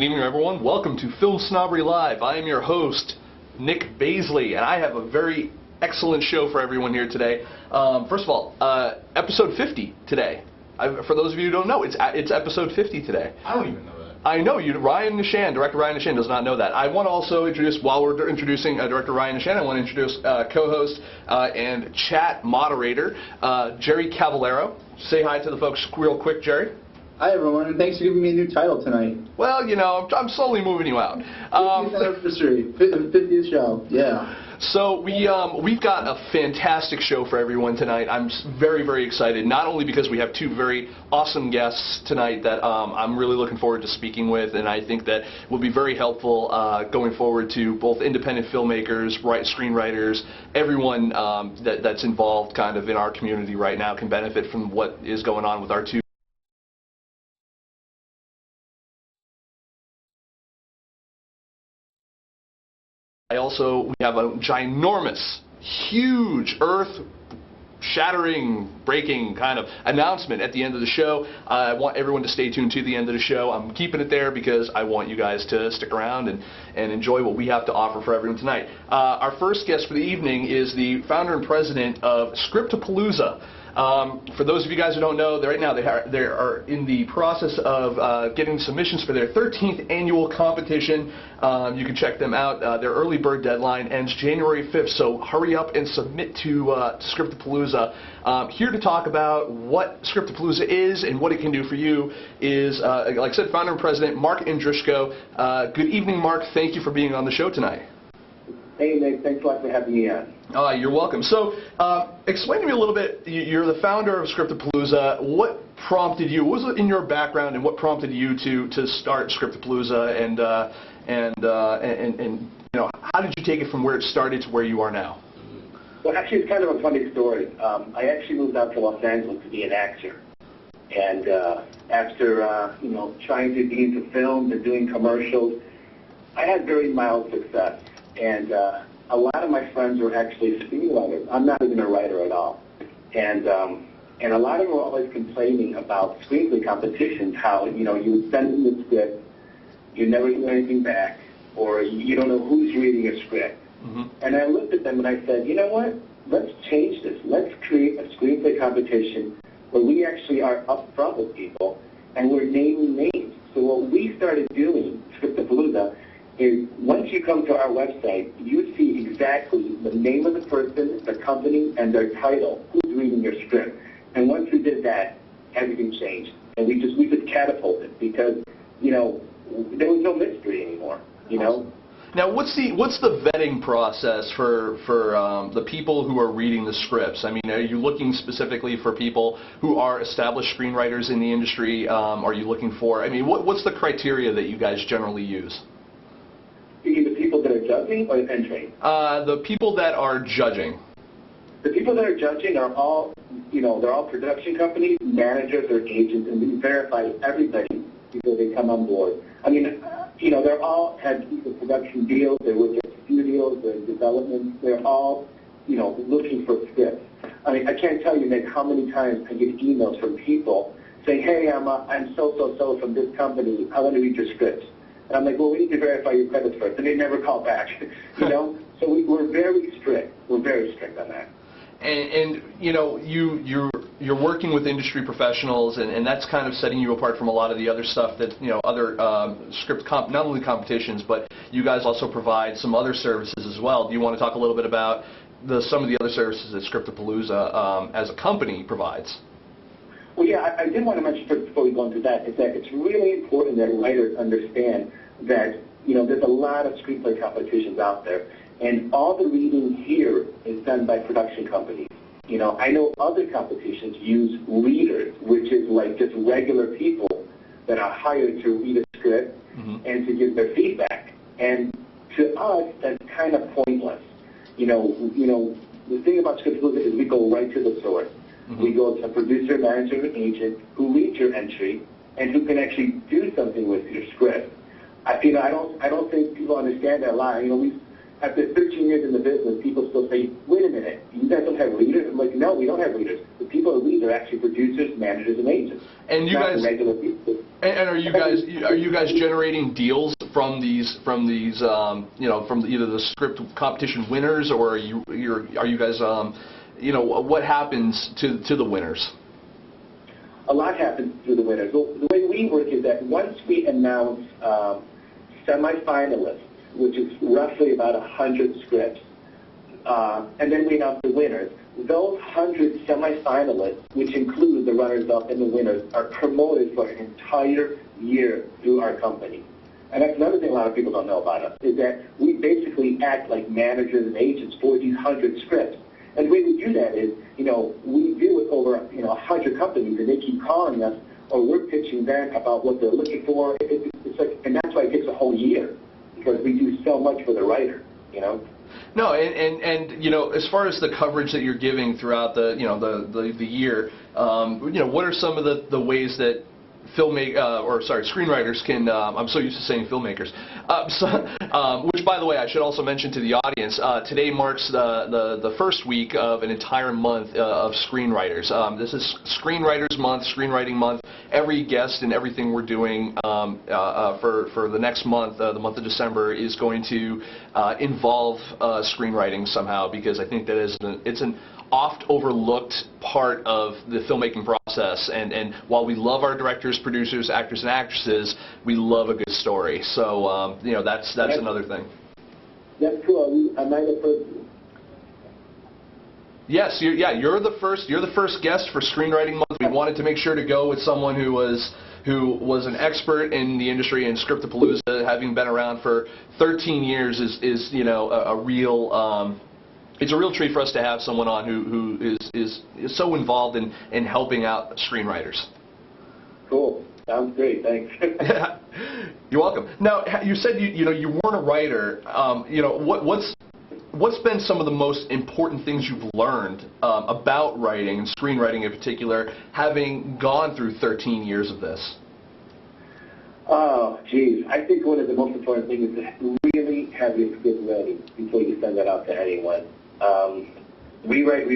evening, everyone. Welcome to FilmSnobbery Live. I am your host, Nic Baisley, and I have a very excellent show for everyone here today. First of all, episode 50 today. For those of you who don't know, it's episode 50 today. I don't even know that. I know you. Director Ryan Nishan does not know that. I want to also introduce, while we're introducing Director Ryan Nishan, I want to introduce co-host and chat moderator, Jerry Cavallaro. Say hi to the folks real quick, Jerry. Hi everyone, and thanks for giving me a new title tonight. Well, you know, I'm slowly moving you out. 50th anniversary, 50th show, yeah. So we've got a fantastic show for everyone tonight. I'm very, very excited, not only because we have two very awesome guests tonight that I'm really looking forward to speaking with, and I think that will be very helpful going forward to both independent filmmakers, screenwriters, everyone that's involved kind of in our community right now can benefit from what is going on with our two. We have a ginormous, huge, earth-shattering, breaking kind of announcement at the end of the show. I want everyone to stay tuned to the end of the show. I'm keeping it there because I want you guys to stick around and enjoy what we have to offer for everyone tonight. Our first guest for the evening is the founder and president of Scriptapalooza. For those of you guys who don't know, right now they are in the process of getting submissions for their 13th annual competition. You can check them out. Their early bird deadline ends January 5th, so hurry up and submit to Scriptapalooza. Here to talk about what Scriptapalooza is and what it can do for you is, like I said, founder and president Mark Andrushko. Good evening, Mark. Thank you for being on the show tonight. Hey, Nick. Thanks a lot for having me on. You're welcome. So, explain to me a little bit. You're the founder of Scriptapalooza. What prompted you? What was in your background, and what prompted you to start Scriptapalooza? And you know, how did you take it from where it started to where you are now? Well, actually, it's kind of a funny story. I actually moved out to Los Angeles to be an actor, and after you know, trying to be into films and doing commercials, I had very mild success. And a lot of my friends were actually screenwriters. I'm not even a writer at all. And a lot of them were always complaining about screenplay competitions, how, you know, you would send them the script, you never hear anything back, or you don't know who's reading a script. Mm-hmm. And I looked at them and I said, you know what, let's change this. Let's create a screenplay competition where we actually are upfront with people and we're naming names. So what we started doing, Scriptapalooza, is once you come to our website, you see exactly the name of the person, the company, and their title, who's reading your script. And once we did that, everything changed. And we just catapulted because, you know, there was no mystery anymore, you know? Now, what's the vetting process for the people who are reading the scripts? I mean, are you looking specifically for people who are established screenwriters in the industry? Are you looking for, I mean, what's the criteria that you guys generally use? The people that are judging or entering? The people that are judging. The people that are judging are all, you know, they're all production companies, managers, or agents, and we verify everybody before they come on board. I mean, you know, they're all had either production deals, they work at studios, they're in development, they're all, you know, looking for scripts. I mean, I can't tell you, Nick, how many times I get emails from people saying, hey, I'm so from this company, I want to read your scripts. And I'm like, well, we need to verify your credits first. And they never call back, you know? So we're very strict. We're very strict on that. And you know, you're working with industry professionals, and that's kind of setting you apart from a lot of the other stuff that, you know, other not only competitions, but you guys also provide some other services as well. Do you want to talk a little bit about some of the other services that Scriptapalooza as a company provides? Well, yeah, I did want to mention before we go into that is that it's really important that writers understand that, you know, there's a lot of screenplay competitions out there, and all the reading here is done by production companies. You know, I know other competitions use readers, which is like just regular people that are hired to read a script and to give their feedback. And to us, that's kind of pointless. You know, the thing about Scriptapalooza is we go right to the source. We go to a producer, manager, and agent who reads your entry and who can actually do something with your script. I don't think people understand that a lot. You know, after 13 years in the business, people still say, wait a minute, you guys don't have readers? I'm like, no, we don't have readers. The people who read are actually producers, managers, and agents. And you not guys, regular people. And are you guys generating deals from these you know, from either the script competition winners, or are you guys you know, what happens to the winners? A lot happens to the winners. Well, the way we work is that once we announce semifinalists, which is roughly about 100 scripts, and then we announce the winners, those 100 semifinalists, which include the runners-up and the winners, are promoted for an entire year through our company. And that's another thing a lot of people don't know about us, is that we basically act like managers and agents for these 100 scripts. And the way we do that is, you know, we deal with over, you know, 100 companies, and they keep calling us, or we're pitching them about what they're looking for. It's like, and that's why it takes a whole year, because we do so much for the writer, you know. No, and you know, as far as the coverage that you're giving throughout the, you know, the year, you know, what are some of the ways that screenwriters can, I'm so used to saying filmmakers, which, by the way, I should also mention to the audience, today marks the first week of an entire month of screenwriters. This is Screenwriters Month, Screenwriting Month. Every guest and everything we're doing for the next month, the month of December, is going to involve screenwriting somehow, because I think that it's an oft overlooked part of the filmmaking process, and while we love our directors, producers, actors, and actresses, we love a good story. So you know, that's another thing. That's cool. Am I the first? Yes, you're the first guest for Screenwriting Month. We wanted to make sure to go with someone who was an expert in the industry, and Scriptapalooza, having been around for 13 years, is you know, a real. It's a real treat for us to have someone on who is so involved in helping out screenwriters. Cool. Sounds great. Thanks. You're welcome. Now, you said you know, you weren't a writer. You know, what's been some of the most important things you've learned about writing and screenwriting in particular, having gone through 13 years of this? Oh, geez. I think one of the most important things is to really have your script ready before you send that out to anyone. Rewrite.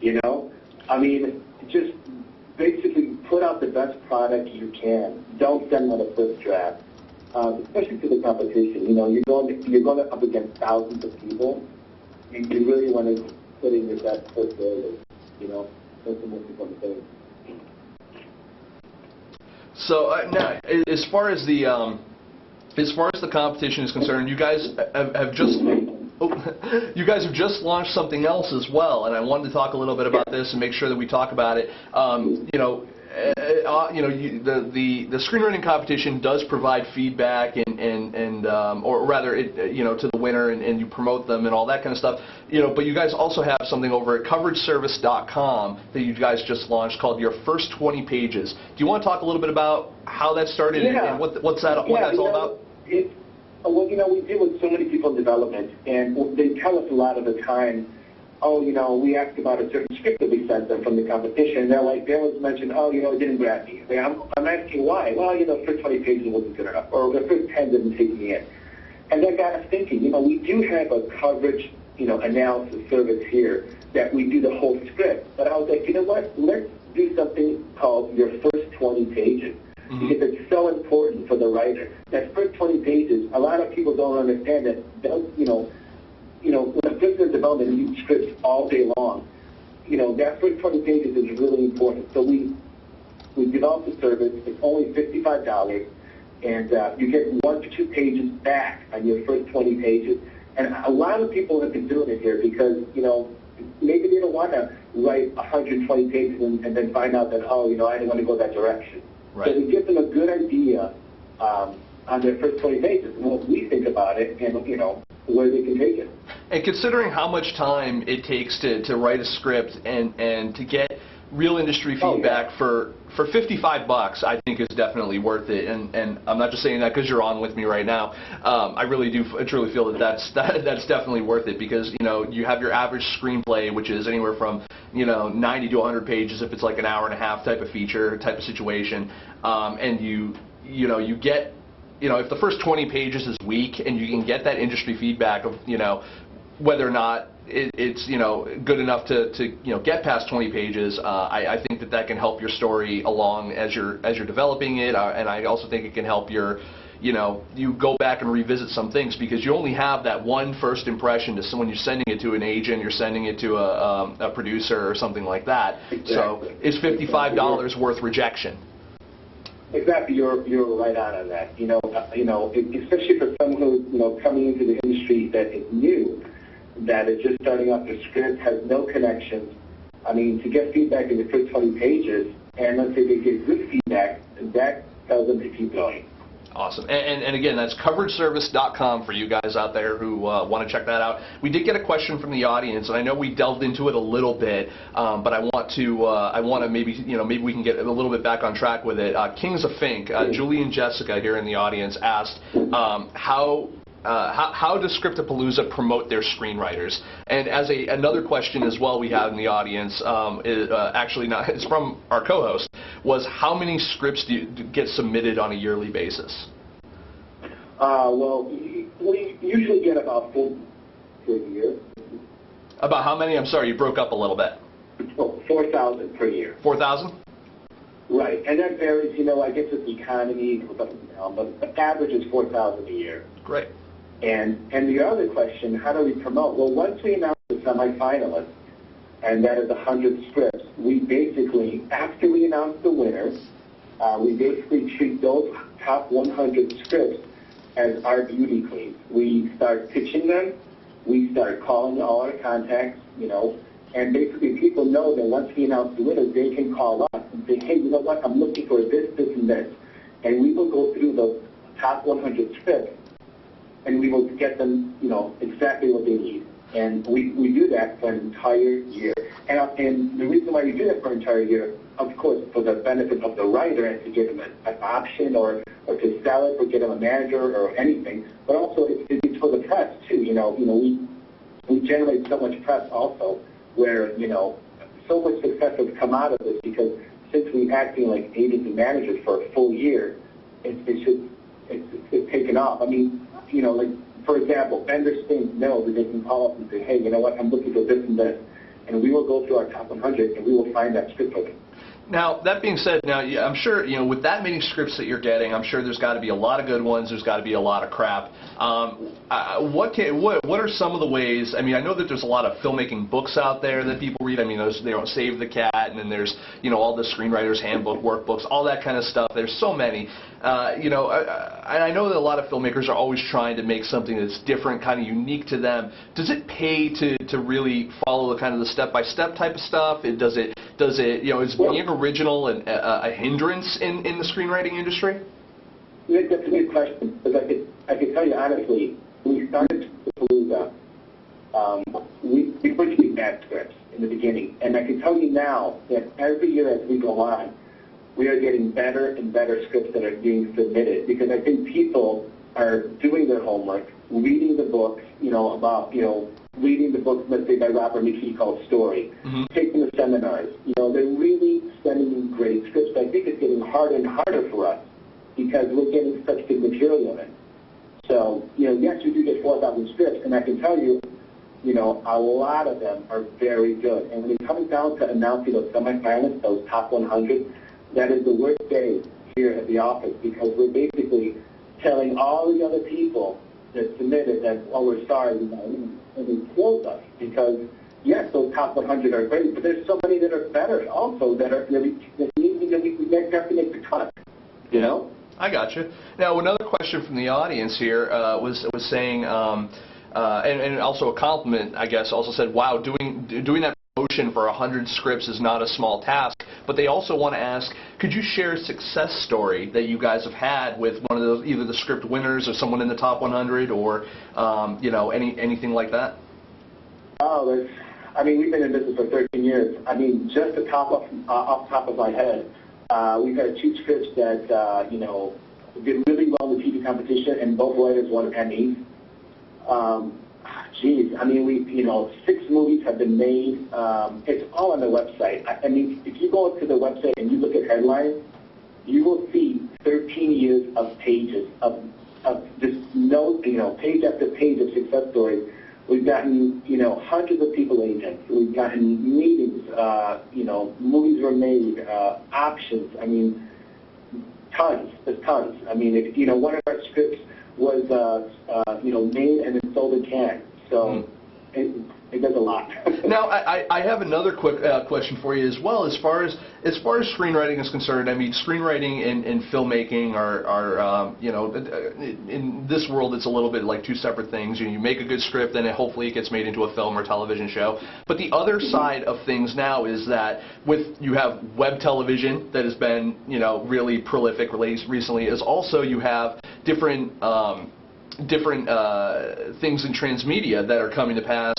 You know? I mean, just basically put out the best product you can. Don't send out a first draft, especially to the competition. You know, you're going up against thousands of people, and you really want to put in your best foot forward. You know, that's the most important thing. So now, as far as the competition is concerned, you guys have just launched something else as well, and I wanted to talk a little bit about this and make sure that we talk about it. You know, the screenwriting competition does provide feedback or rather, you know, to the winner, and you promote them and all that kind of stuff. You know, but you guys also have something over at CoverageService.com that you guys just launched called Your First 20 Pages. Do you want to talk a little bit about how that started and what that's all about? Well, you know, we deal with so many people in development, and they tell us a lot of the time, oh, you know, we asked about a certain script that we sent them from the competition, and they always mention, oh, you know, it didn't grab me. I'm asking why. Well, you know, the first 20 pages wasn't good enough, or the first 10 didn't take me in. And that got us thinking, you know, we do have a coverage, you know, analysis service here that we do the whole script. But I was like, you know what, let's do something called Your First 20 Pages. Mm-hmm. Because it's so important for the writer. That first 20 pages, a lot of people don't understand that, you know, when a business development, you use scripts all day long. You know, that first 20 pages is really important. So we developed a service. It's only $55, and you get 1 to 2 pages back on your first 20 pages. And a lot of people have been doing it here because, you know, maybe they don't want to write 120 pages and then find out that, oh, you know, I didn't want to go that direction. Right. So we give them a good idea on their first 20 pages, what we think about it, and, you know, where they can take it. And considering how much time it takes to write a script and to get real industry feedback for $55, I think is definitely worth it. And I'm not just saying that because you're on with me right now. I truly feel that that's definitely worth it, because, you know, you have your average screenplay, which is anywhere from, you know, 90 to 100 pages if it's like an hour and a half type of feature type of situation, and you get, you know, if the first 20 pages is weak and you can get that industry feedback of, you know, whether or not it's good enough to get past 20 pages, I think that can help your story along as you're developing it, and I also think it can help your you go back and revisit some things because you only have that one first impression to someone. You're sending it to an agent, you're sending it to a producer or something like that. Exactly. So is $55 worth rejection? Exactly, you're right on that. Especially for someone who's coming into the industry that is new, that is just starting off the script, has no connections. I mean, to get feedback in the first 20 pages, and let's say they get good feedback, that tells them to keep going. Awesome. And again, that's coverageservice.com for you guys out there who want to check that out. We did get a question from the audience, and I know we delved into it a little bit, but I want to maybe we can get a little bit back on track with it. Kings of Fink, Julie and Jessica here in the audience asked how does Scriptapalooza promote their screenwriters? And as another question as well we have in the audience, it's from our co-host, was how many scripts do you get submitted on a yearly basis? Well, we usually get about 4 per year. About how many? I'm sorry, you broke up a little bit. 4,000 per year. 4,000? Right, and that varies, I guess with the economy, but the average is 4,000 a year. Great. And the other question, how do we promote? Well, once we announce the semifinalists, and that is 100 scripts, we basically, after we announce the winners, we basically treat those top 100 scripts as our beauty queens. We start pitching them, we start calling all our contacts, and basically people know that once we announce the winners, they can call us and say, hey, you know what, I'm looking for this, this, and this. And we will go through those top 100 scripts, and we will get them, exactly what they need. And we do that for an entire year. And the reason why we do that for an entire year, of course, for the benefit of the writer and to give them an option or to sell it or get them a manager or anything, but also it's for the press too. We generate so much press also where, so much success has come out of this because since we're acting like agents and managers for a full year, it's taken off. I mean, for example, vendors know that they can call up and say, hey, you know what, I'm looking for this and this. And we will go through our top 100 and we will find that script open. Now, that being said, I'm sure, with that many scripts that you're getting, I'm sure there's got to be a lot of good ones, there's got to be a lot of crap. What are some of the ways, I know that there's a lot of filmmaking books out there that people read. They don't Save the Cat, and then there's, all the screenwriter's handbook, workbooks, all that kind of stuff. There's so many. I know that a lot of filmmakers are always trying to make something that's different, kind of unique to them. Does it pay to really follow the kind of the step-by-step type of stuff? Is being original and a hindrance in the screenwriting industry? Yeah, that's a good question. Because I could tell you honestly, when we started Scriptapalooza, we virtually bad scripts in the beginning. And I can tell you now that every year as we go on, we are getting better and better scripts that are being submitted because I think people are doing their homework, reading the books, reading the books, let's say, by Robert McKee called Story, taking the seminars. They're really sending great scripts. I think it's getting harder and harder for us because we're getting such good material in. So, yes, we do get 4,000 scripts, and I can tell you, a lot of them are very good. And when it comes down to announcing those semifinalists, those top 100, that is the worst day here at the office because we're basically telling all the other people that submitted that, oh, we're sorry, and they close us because, yes, those top 100 are great, but there's so many that are better also that have to make the cut, I got you. Now, another question from the audience here was saying, and also a compliment, I guess, also said, wow, doing that promotion for 100 scripts is not a small task. But they also want to ask, could you share a success story that you guys have had with one of those, either the script winners or someone in the top 100 or, anything like that? Oh, we've been in business for 13 years. Just off top of my head, we've had 2 scripts that, did really well in the TV competition, and both writers won Emmys. 6 movies have been made. It's all on the website. If you go to the website and you look at headlines, you will see 13 years of pages of just notes, page after page of success stories We've gotten, hundreds of people agents. We've gotten meetings, movies were made, options. I mean, tons. There's tons. I mean, one of our scripts was, made and then sold in Cannes. So it does a lot. Now, I have another quick question for you as well. As far as screenwriting is concerned, I mean, screenwriting and filmmaking are in this world, it's a little bit like two separate things. You make a good script, and hopefully it gets made into a film or television show. But the other side of things now is that you have web television that has been, really prolific recently, as also you have different things in transmedia that are coming to pass,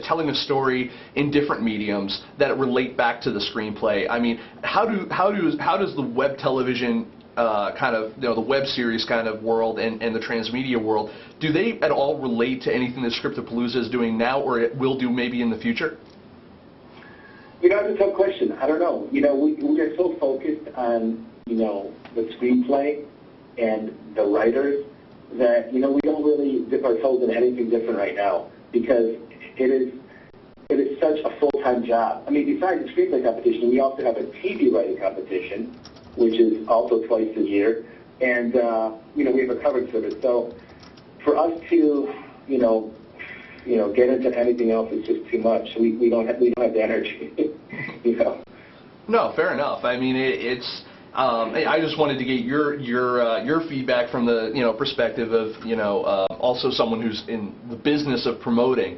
telling a story in different mediums that relate back to the screenplay. I mean, how does the web television the web series kind of world and the transmedia world, do they at all relate to anything that Scriptapalooza is doing now, or it will do maybe in the future? That's a tough question. I don't know. We are so focused on, the screenplay and the writers that, we don't really dip our toes in anything different right now, because it is such a full-time job. I mean, besides the screenplay competition, we also have a TV writing competition, which is also twice a year, and, we have a coverage service. So for us to, get into anything else is just too much. We don't have the energy, No, fair enough. I mean, it's... I just wanted to get your feedback from the perspective of also someone who's in the business of promoting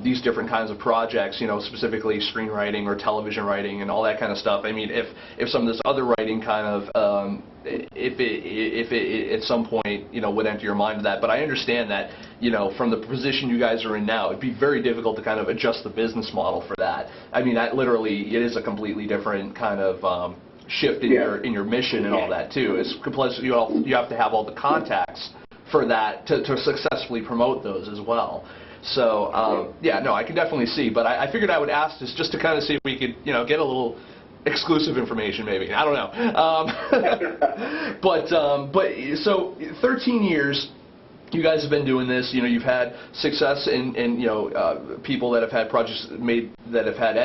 these different kinds of projects, specifically screenwriting or television writing and all that kind of stuff. I mean, if some of this other writing kind of if it at some point would enter your mind to that, but I understand that from the position you guys are in now, it'd be very difficult to kind of adjust the business model for that. I mean, that literally it is a completely different kind of shift in your mission and all that too. It's plus you have to have all the contacts for that to successfully promote those as well. So I can definitely see. But I figured I would ask this just to kind of see if we could get a little exclusive information maybe. I don't know. But so 13 years. You guys have been doing this. You've had success in people that have had projects made that have had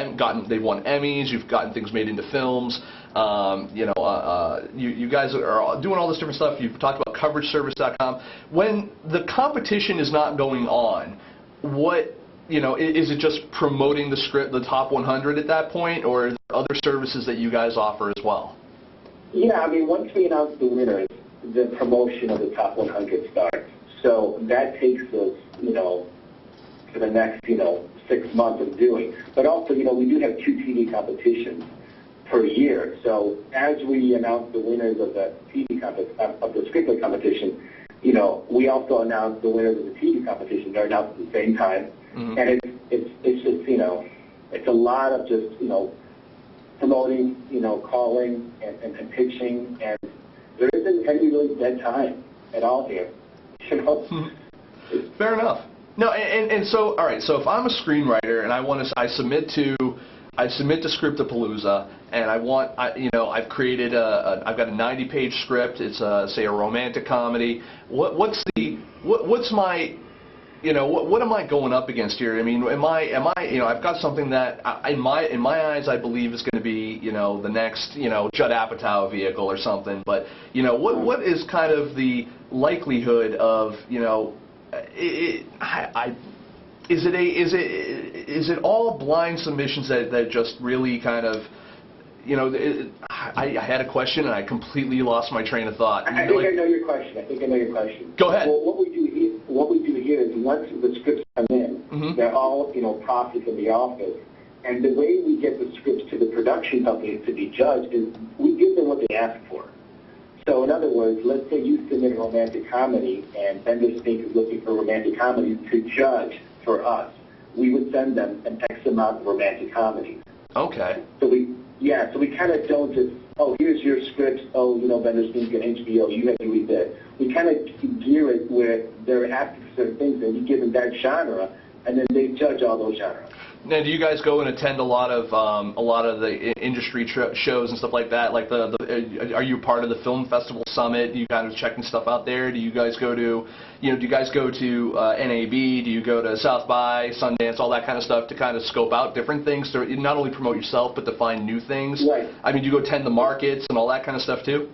they've won Emmys. You've gotten things made into films. You guys are doing all this different stuff. You've talked about CoverageService.com. When the competition is not going on, what is it just promoting the script, the top 100 at that point, or are there other services that you guys offer as well? Yeah, I mean, once we announce the winners, the promotion of the top 100 starts. So that takes us, for the next, 6 months of doing. But also, we do have 2 TV competitions per year. So as we announce the winners of the of the screenplay competition, we also announce the winners of the TV competition. They're announced at the same time, and it's just it's a lot of just promoting, calling and pitching, and there isn't any really dead time at all here. Fair enough. No, and so all right. So if I'm a screenwriter and I submit to Scriptapalooza, and I've created I've got a 90-page script. It's say a romantic comedy. What's my what am I going up against here? I mean, am I I've got something that in my eyes I believe is going to be the next Judd Apatow vehicle or something. But what is kind of the likelihood of is it all blind submissions that just really kind of I had a question and I completely lost my train of thought. I think I know your question. Go ahead. Well, what we do here is once the scripts come in, they're all processed in the office, and the way we get the scripts to the production companies to be judged is we give them what they ask for. So in other words, let's say you submit a romantic comedy and Bender Spink is looking for romantic comedies to judge for us. We would send them an X amount of romantic comedies. Okay. So we kind of don't just, here's your script, Bender Spink and HBO, you have to read that. We kind of gear it where they're asking for certain things, and we give them that genre, and then they judge all those genres. Now, do you guys go and attend a lot of the industry shows and stuff like that? Like are you part of the Film Festival Summit? Do you kind of checking stuff out there? Do you guys go to, do you guys go to NAB? Do you go to South by, Sundance, all that kind of stuff to kind of scope out different things to not only promote yourself but to find new things? Right. I mean, do you go attend the markets and all that kind of stuff too?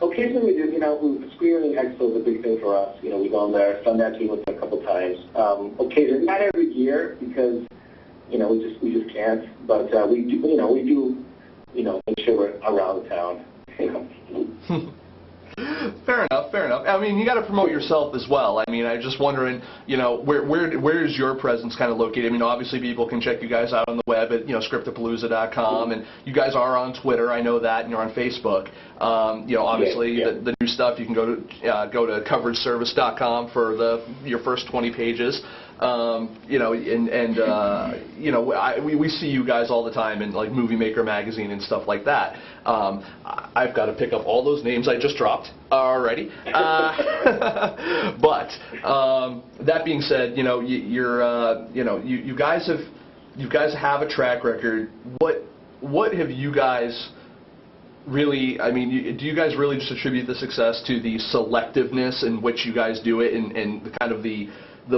Occasionally we do. Screenwriting Expo is a big thing for us. We go in there. Sundance we went there a couple times. Occasionally, not every year because we just can't. But we do make sure we're around town. Fair enough. I mean, you got to promote yourself as well. I mean, I'm just wondering, where is your presence kind of located? I mean, obviously people can check you guys out on the web at, Scriptapalooza.com, and you guys are on Twitter, I know that, and you're on Facebook. Obviously the new stuff, you can go to coverageservice.com for your first 20 pages. We see you guys all the time in like Movie Maker magazine and stuff like that. I've got to pick up all those names I just dropped already. But that being said, you guys have a track record. What have you guys really? I mean, do you guys really just attribute the success to the selectiveness in which you guys do it, and kind of the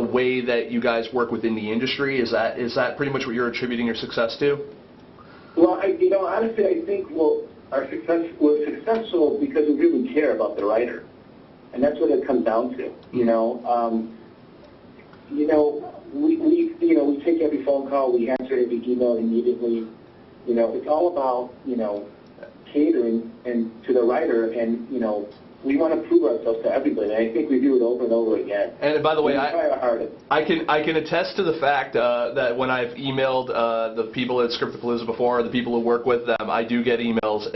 way that you guys work within the industry? Is that pretty much what you're attributing your success to? Well, honestly, I think we're successful because we really care about the writer, and that's what it comes down to. We take every phone call, we answer every email immediately. It's all about catering and to the writer, and we want to prove ourselves to everybody, and I think we do it over and over again. And by the way, I try our hardest. I can attest to the fact that when I've emailed the people at Scriptapalooza before, the people who work with them, I do get emails,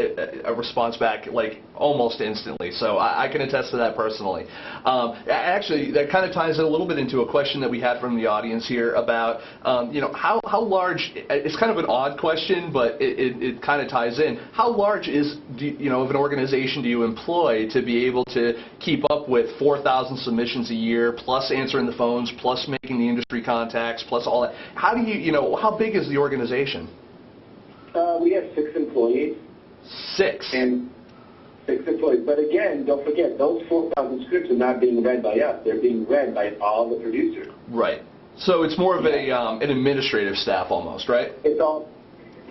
a response back like almost instantly. So I can attest to that personally. Actually, that kind of ties a little bit into a question that we had from the audience here about how large. It's kind of an odd question, but it kind of ties in. How large of an organization do you employ to be able to keep up with 4,000 submissions a year, plus answering the phones, plus making the industry contacts, plus all that? How do how big is the organization? We have 6 employees. 6? And 6 employees. But again, don't forget, those 4,000 scripts are not being read by us. They're being read by all the producers. Right. So it's more of an administrative staff almost, right? It's all,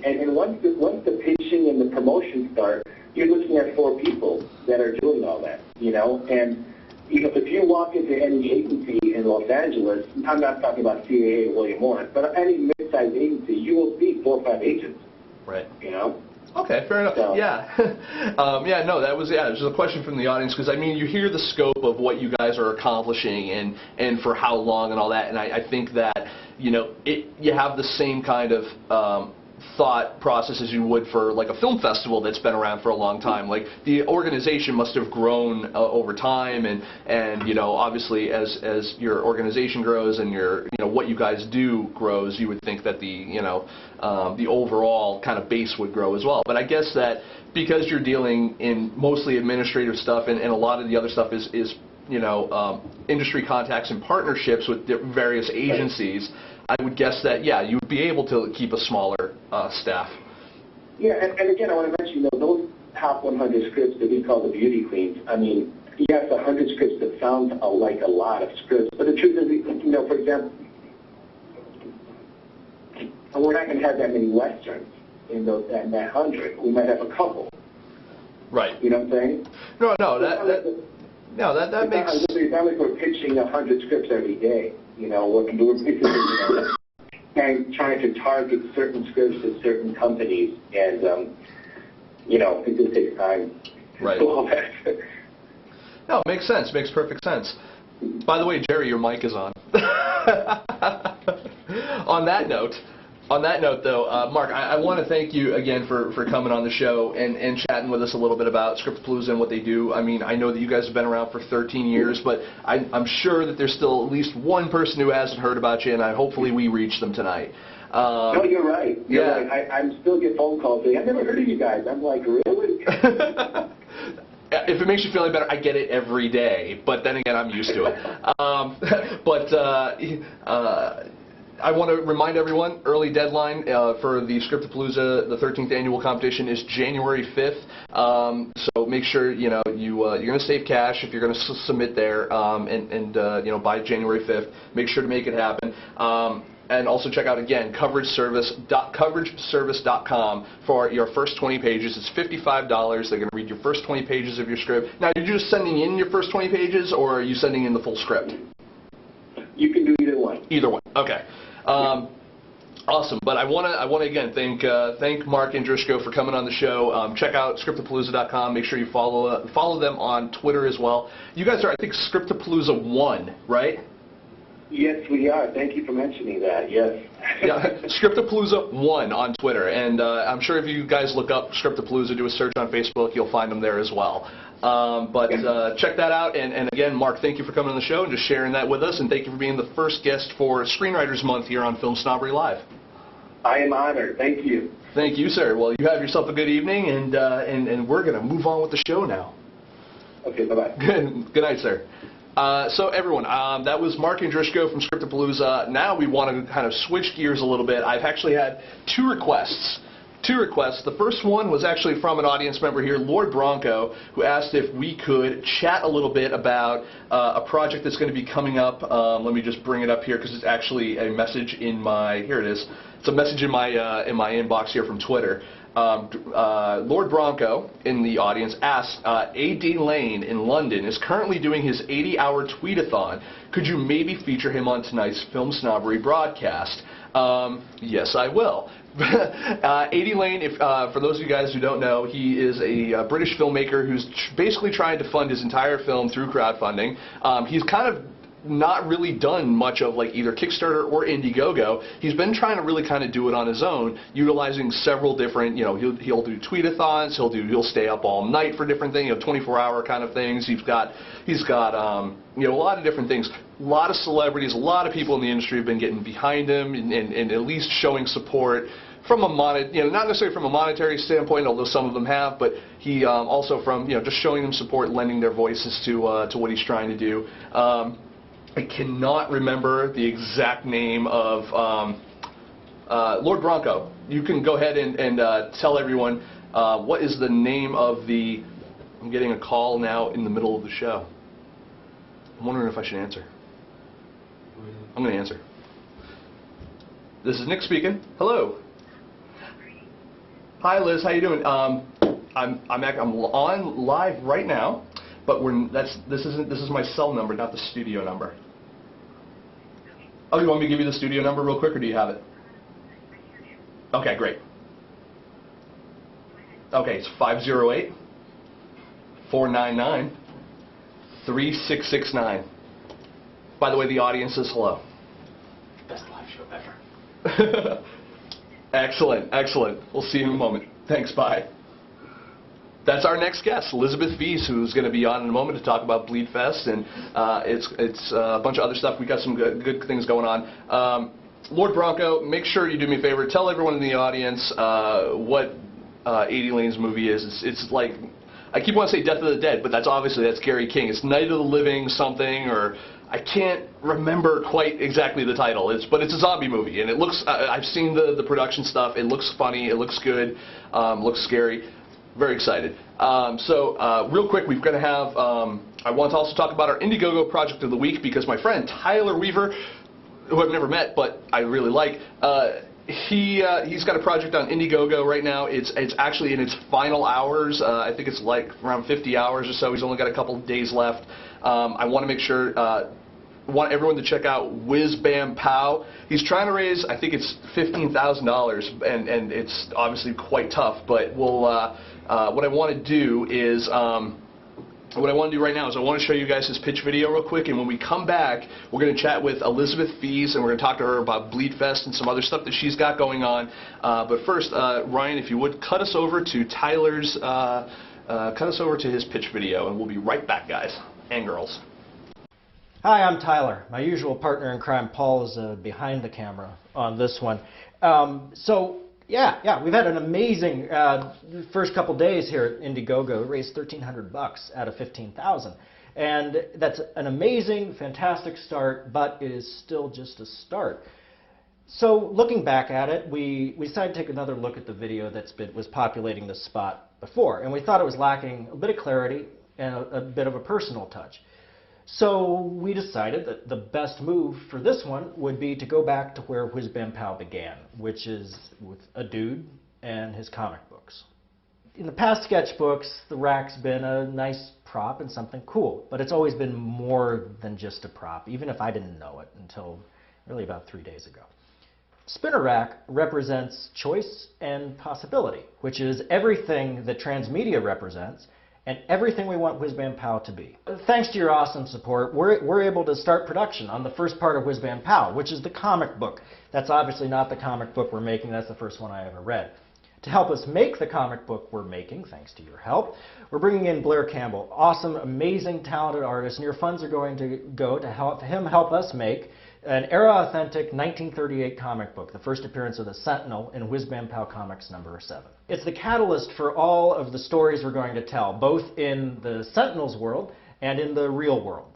and once the pitching and the promotion start, you're looking at 4 people that are doing all that, and if you walk into any agency in Los Angeles, I'm not talking about CAA or William Morris, but any mid-sized agency, you will see 4 or 5 agents. Right. Okay, fair enough. So. Yeah. That was just a question from the audience, because I mean, you hear the scope of what you guys are accomplishing and for how long and all that, and I think that you have the same kind of thought process as you would for like a film festival that's been around for a long time. Like the organization must have grown over time, and obviously as your organization grows and your what you guys do grows, you would think that the overall kind of base would grow as well. But I guess that because you're dealing in mostly administrative stuff, and a lot of the other stuff is industry contacts and partnerships with various agencies, I would guess that, you would be able to keep a smaller staff. Yeah, and again, I want to mention, those top 100 scripts that we call the beauty queens, I mean, yes, 100 scripts that sound like a lot of scripts, but the truth is, for example, we're not going to have that many Westerns in that 100. We might have a couple. Right. You know what I'm saying? No, that makes... It's not like we're pitching 100 scripts every day. We're pitching, and trying to target certain scripts to certain companies, and it just takes time. Right. No, it makes sense. Makes perfect sense. By the way, Jerry, your mic is on. On that note, though, Mark, I want to thank you again for coming on the show and chatting with us a little bit about Scriptapalooza and what they do. I mean, I know that you guys have been around for 13 years, but I'm sure that there's still at least one person who hasn't heard about you, and hopefully we reach them tonight. No, you're right. You're right. I still get phone calls saying, I've never heard of you guys. I'm like, really? If it makes you feel any better, I get it every day, but then again, I'm used to it. I want to remind everyone, early deadline for the Scriptapalooza, the 13th annual competition, is January 5th. So make sure you're going to save cash if you're going to submit there, by January 5th. Make sure to make it happen. And also check out, again, coverageservice.com for your first 20 pages. It's $55. They're going to read your first 20 pages of your script. Now, are you just sending in your first 20 pages, or are you sending in the full script? You can do either one. Either one. Okay. Awesome. But I want to again thank Mark Andrushko for coming on the show. Check out Scriptapalooza.com. Make sure you follow them on Twitter as well. You guys are, I think, Scriptapalooza 1, right? Yes, we are. Thank you for mentioning that. Yes. Yeah, Scriptapalooza 1 on Twitter, and I'm sure if you guys look up Scriptapalooza, do a search on Facebook, you'll find them there as well. Check that out, and again, Mark, thank you for coming on the show and just sharing that with us, and thank you for being the first guest for Screenwriters Month here on Film Snobbery Live. I am honored. Thank you. Thank you, sir. Well, you have yourself a good evening, and we're going to move on with the show now. Okay, bye-bye. Good night, sir. So everyone, that was Mark Andrushko from Scriptapalooza. Now we want to kind of switch gears a little bit. I've actually had two requests. The first one was actually from an audience member here, Lord Bronco, who asked if we could chat a little bit about a project that's going to be coming up. Let me just bring it up here because it's actually a message in my, here it is. It's a message in my inbox here from Twitter. Lord Bronco in the audience asked, A.D. Lane in London is currently doing his 80-hour tweet-a-thon. Could you maybe feature him on tonight's Film Snobbery broadcast? Yes, I will. A.D. Lane, for those of you guys who don't know, he is a British filmmaker who's basically trying to fund his entire film through crowdfunding. He's kind of not really done much of like either Kickstarter or Indiegogo. He's been trying to really kind of do it on his own, utilizing several different, he'll do tweet-a-thons, he'll stay up all night for different things, 24-hour kind of things. He's got a lot of different things. A lot of celebrities, a lot of people in the industry have been getting behind him and at least showing support from a not necessarily from a monetary standpoint, although some of them have, but he also from just showing them support, lending their voices to what he's trying to do. I cannot remember the exact name of Lord Bronco. You can go ahead and tell everyone what is the name of the... I'm getting a call now in the middle of the show. I'm wondering if I should answer. I'm going to answer. This is Nick speaking. Hello. Hi, Liz. How you doing? I'm on live right now, but this is my cell number, not the studio number. Oh, you want me to give you the studio number real quick, or do you have it? Okay, great. Okay, it's 508-499-3669. By the way, the audience says hello. Best live show ever. Excellent, excellent. We'll see you in a moment. Thanks, bye. That's our next guest, Elisabeth Fies, who's going to be on in a moment to talk about Bleed Fest, and it's a bunch of other stuff. We got some good things going on. Lord Bronco, make sure you do me a favor. Tell everyone in the audience what A.D. Lane's movie is. It's like, I keep wanting to say Death of the Dead, but that's Gary King. It's Night of the Living something, or I can't remember quite exactly the title. But it's a zombie movie, and it looks. I've seen the production stuff. It looks funny. It looks good. Looks scary. Very excited. Real quick, we're going to have. I want to also talk about our Indiegogo project of the week because my friend Tyler Weaver, who I've never met but I really like, he's got a project on Indiegogo right now. It's actually in its final hours. I think it's like around 50 hours or so. He's only got a couple of days left. I want to make sure. Want everyone to check out Whiz Bam Pow. He's trying to raise, I think it's $15,000, and it's obviously quite tough. But we'll. What I want to do is. What I want to do right now is I want to show you guys his pitch video real quick, and when we come back, we're going to chat with Elisabeth Fies, and we're going to talk to her about Bleed Fest and some other stuff that she's got going on. But first, Ryan, if you would, cut us over to Tyler's, cut us over to his pitch video, and we'll be right back, guys and girls. Hi, I'm Tyler. My usual partner in crime, Paul, is behind the camera on this one. So Yeah, we've had an amazing first couple days here at Indiegogo. We raised $1,300 out of $15,000. And that's an amazing, fantastic start, but it is still just a start. So looking back at it, we decided to take another look at the video that was populating this spot before. And we thought it was lacking a bit of clarity and a bit of a personal touch. So we decided that the best move for this one would be to go back to where Whiz Bam Pow began, which is with a dude and his comic books. In the past sketchbooks, the rack's been a nice prop and something cool, but it's always been more than just a prop, even if I didn't know it until really about 3 days ago. Spinner rack represents choice and possibility, which is everything that transmedia represents and everything we want Whiz Bam Pow to be. Thanks to your awesome support, we're able to start production on the first part of Whiz Bam Pow, which is the comic book. That's obviously not the comic book we're making, that's the first one I ever read. To help us make the comic book we're making, thanks to your help, we're bringing in Blair Campbell, awesome, amazing, talented artist, and your funds are going to go to help him help us make an era-authentic 1938 comic book, the first appearance of the Sentinel in Whiz Bam Pow Comics #7. It's the catalyst for all of the stories we're going to tell, both in the Sentinel's world and in the real world.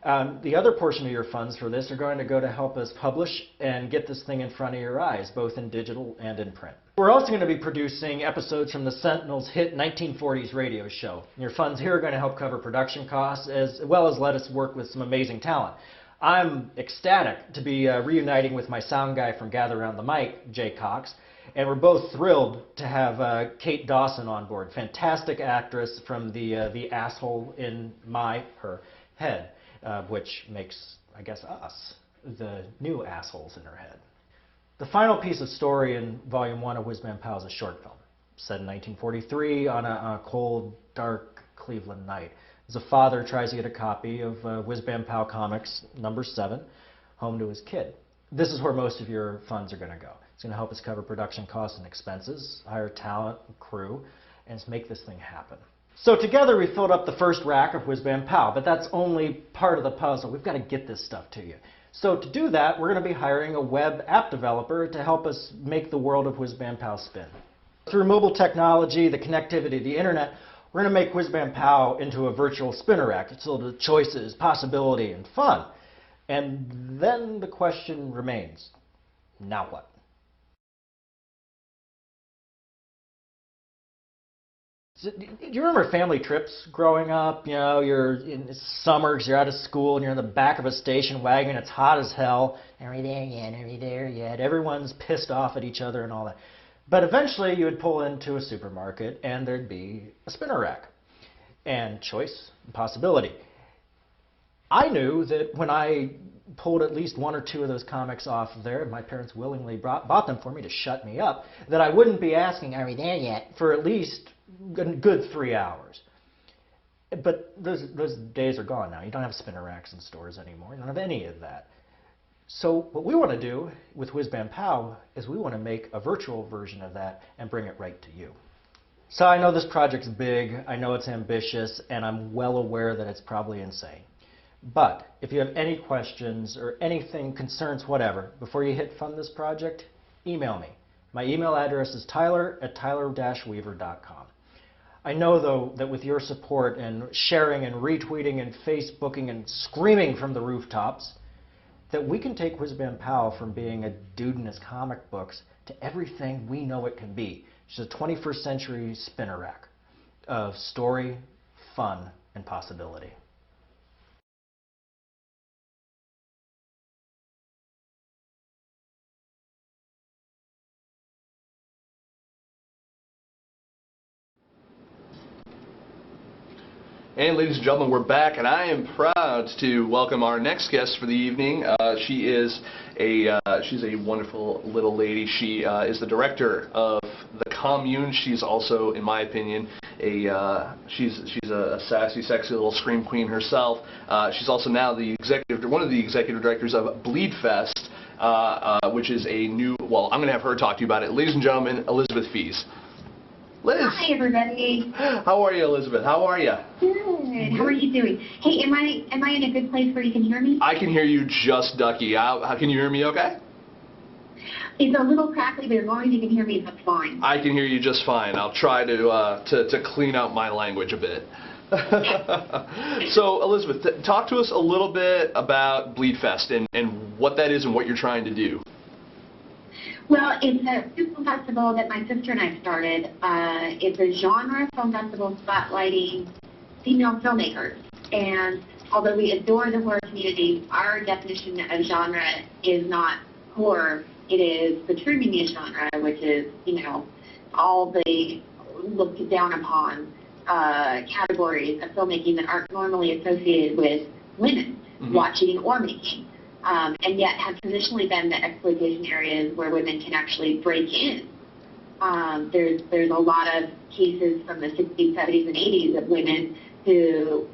The other portion of your funds for this are going to go to help us publish and get this thing in front of your eyes, both in digital and in print. We're also going to be producing episodes from the Sentinel's hit 1940s radio show. Your funds here are going to help cover production costs as well as let us work with some amazing talent. I'm ecstatic to be reuniting with my sound guy from Gather Around the Mic, Jay Cox, and we're both thrilled to have Kate Dawson on board, fantastic actress from the asshole in her head, which makes, I guess, us the new assholes in her head. The final piece of story in Volume 1 of Whiz Bam Pow is a short film, set in 1943 on a cold, dark Cleveland night, as a father tries to get a copy of Whiz Bam Pow Comics #7 home to his kid. This is where most of your funds are going to go. It's going to help us cover production costs and expenses, hire talent, crew, and make this thing happen. So together we filled up the first rack of Whiz Bam Pow, but that's only part of the puzzle. We've got to get this stuff to you. So to do that, we're going to be hiring a web app developer to help us make the world of Whiz Bam Pow spin. Through mobile technology, the connectivity, the internet, we're going to make Whiz Bam Pow into a virtual spinner rack. It's filled with choices, possibility, and fun. And then the question remains, now what? Do you remember family trips growing up? You know, you're in summers, you're out of school, and you're in the back of a station wagon, it's hot as hell. Are we there yet? Are we there yet? Everyone's pissed off at each other and all that. But eventually you would pull into a supermarket and there'd be a spinner rack and choice and possibility. I knew that when I pulled at least 1 or 2 of those comics off there, my parents willingly bought them for me to shut me up, that I wouldn't be asking, are we there yet, for at least a good 3 hours. But those days are gone now. You don't have spinner racks in stores anymore. You don't have any of that. So what we want to do with Whiz Bam Pow is we want to make a virtual version of that and bring it right to you. So I know this project's big, I know it's ambitious, and I'm well aware that it's probably insane. But if you have any questions or anything, concerns, whatever, before you hit fund this project, email me. My email address is tyler@tyler-weaver.com. I know, though, that with your support and sharing and retweeting and Facebooking and screaming from the rooftops, that we can take Whiz Bam Pow from being a dude in his comic books to everything we know it can be. It's a 21st century spinner rack of story, fun, and possibility. And ladies and gentlemen, we're back, and I am proud to welcome our next guest for the evening. She's a wonderful little lady. She is the director of the COMMUNE. She's also, in my opinion, she's a sassy, sexy little scream queen herself. She's also now one of the executive directors of Bleed Fest, which is a new. Well, I'm going to have her talk to you about it. Ladies and gentlemen, Elisabeth Fies. Liz. Hi, everybody. How are you, Elisabeth? How are you? Good. How are you doing? Hey, am I in a good place where you can hear me? I can hear you just ducky. How can you hear me okay? It's a little crackly, but as long as you can hear me, that's fine. I can hear you just fine. I'll try to clean out my language a bit. So, Elisabeth, talk to us a little bit about Bleedfest and what that is and what you're trying to do. Well, it's a film festival that my sister and I started. It's a genre film festival spotlighting female filmmakers. And although we adore the horror community, our definition of genre is not horror. It is the true media genre, which is, all the looked down upon categories of filmmaking that aren't normally associated with women watching or making. And yet have traditionally been the exploitation areas where women can actually break in. There's a lot of cases from the 60s, 70s, and 80s of women who,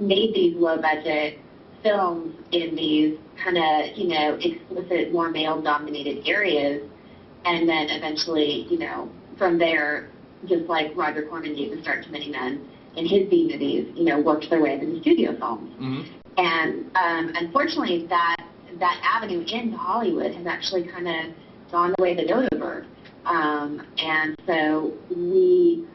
made these low-budget films in these kind of, explicit, more male-dominated areas, and then eventually, from there, just like Roger Corman gave the start to Many Men in his B movies, worked their way into studio films. And unfortunately, that avenue into Hollywood has actually kind of gone the way of the dodo bird. And so we've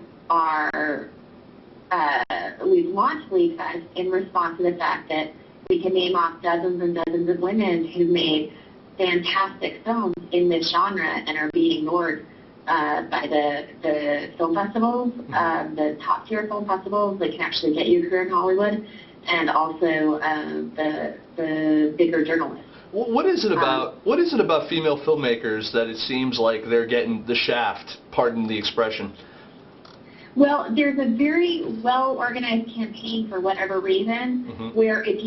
launched Bleedfest in response to the fact that we can name off dozens and dozens of women who've made fantastic films in this genre and are being ignored by the film festivals, the top-tier film festivals that can actually get you a career in Hollywood, and also the bigger journalists. What is it about female filmmakers that it seems like they're getting the shaft? Pardon the expression. Well, there's a very well-organized campaign for whatever reason, where if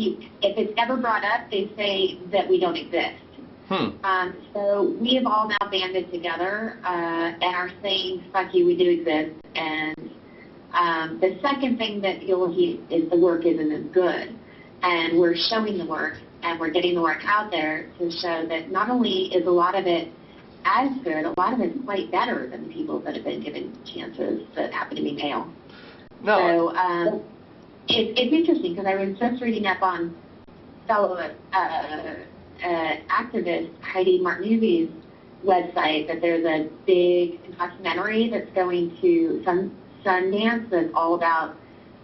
it's ever brought up, they say that we don't exist. So we have all now banded together and are saying, "Fuck you, we do exist." And the second thing that you'll hear is the work isn't as good, and we're showing the work and we're getting the work out there to show that not only is a lot of it as good, a lot of it's quite better than the people that have been given chances that happen to be male. No. So it's interesting because I was just reading up on fellow activist Heidi Martinussi's website that there's a big documentary that's going to Sundance that's all about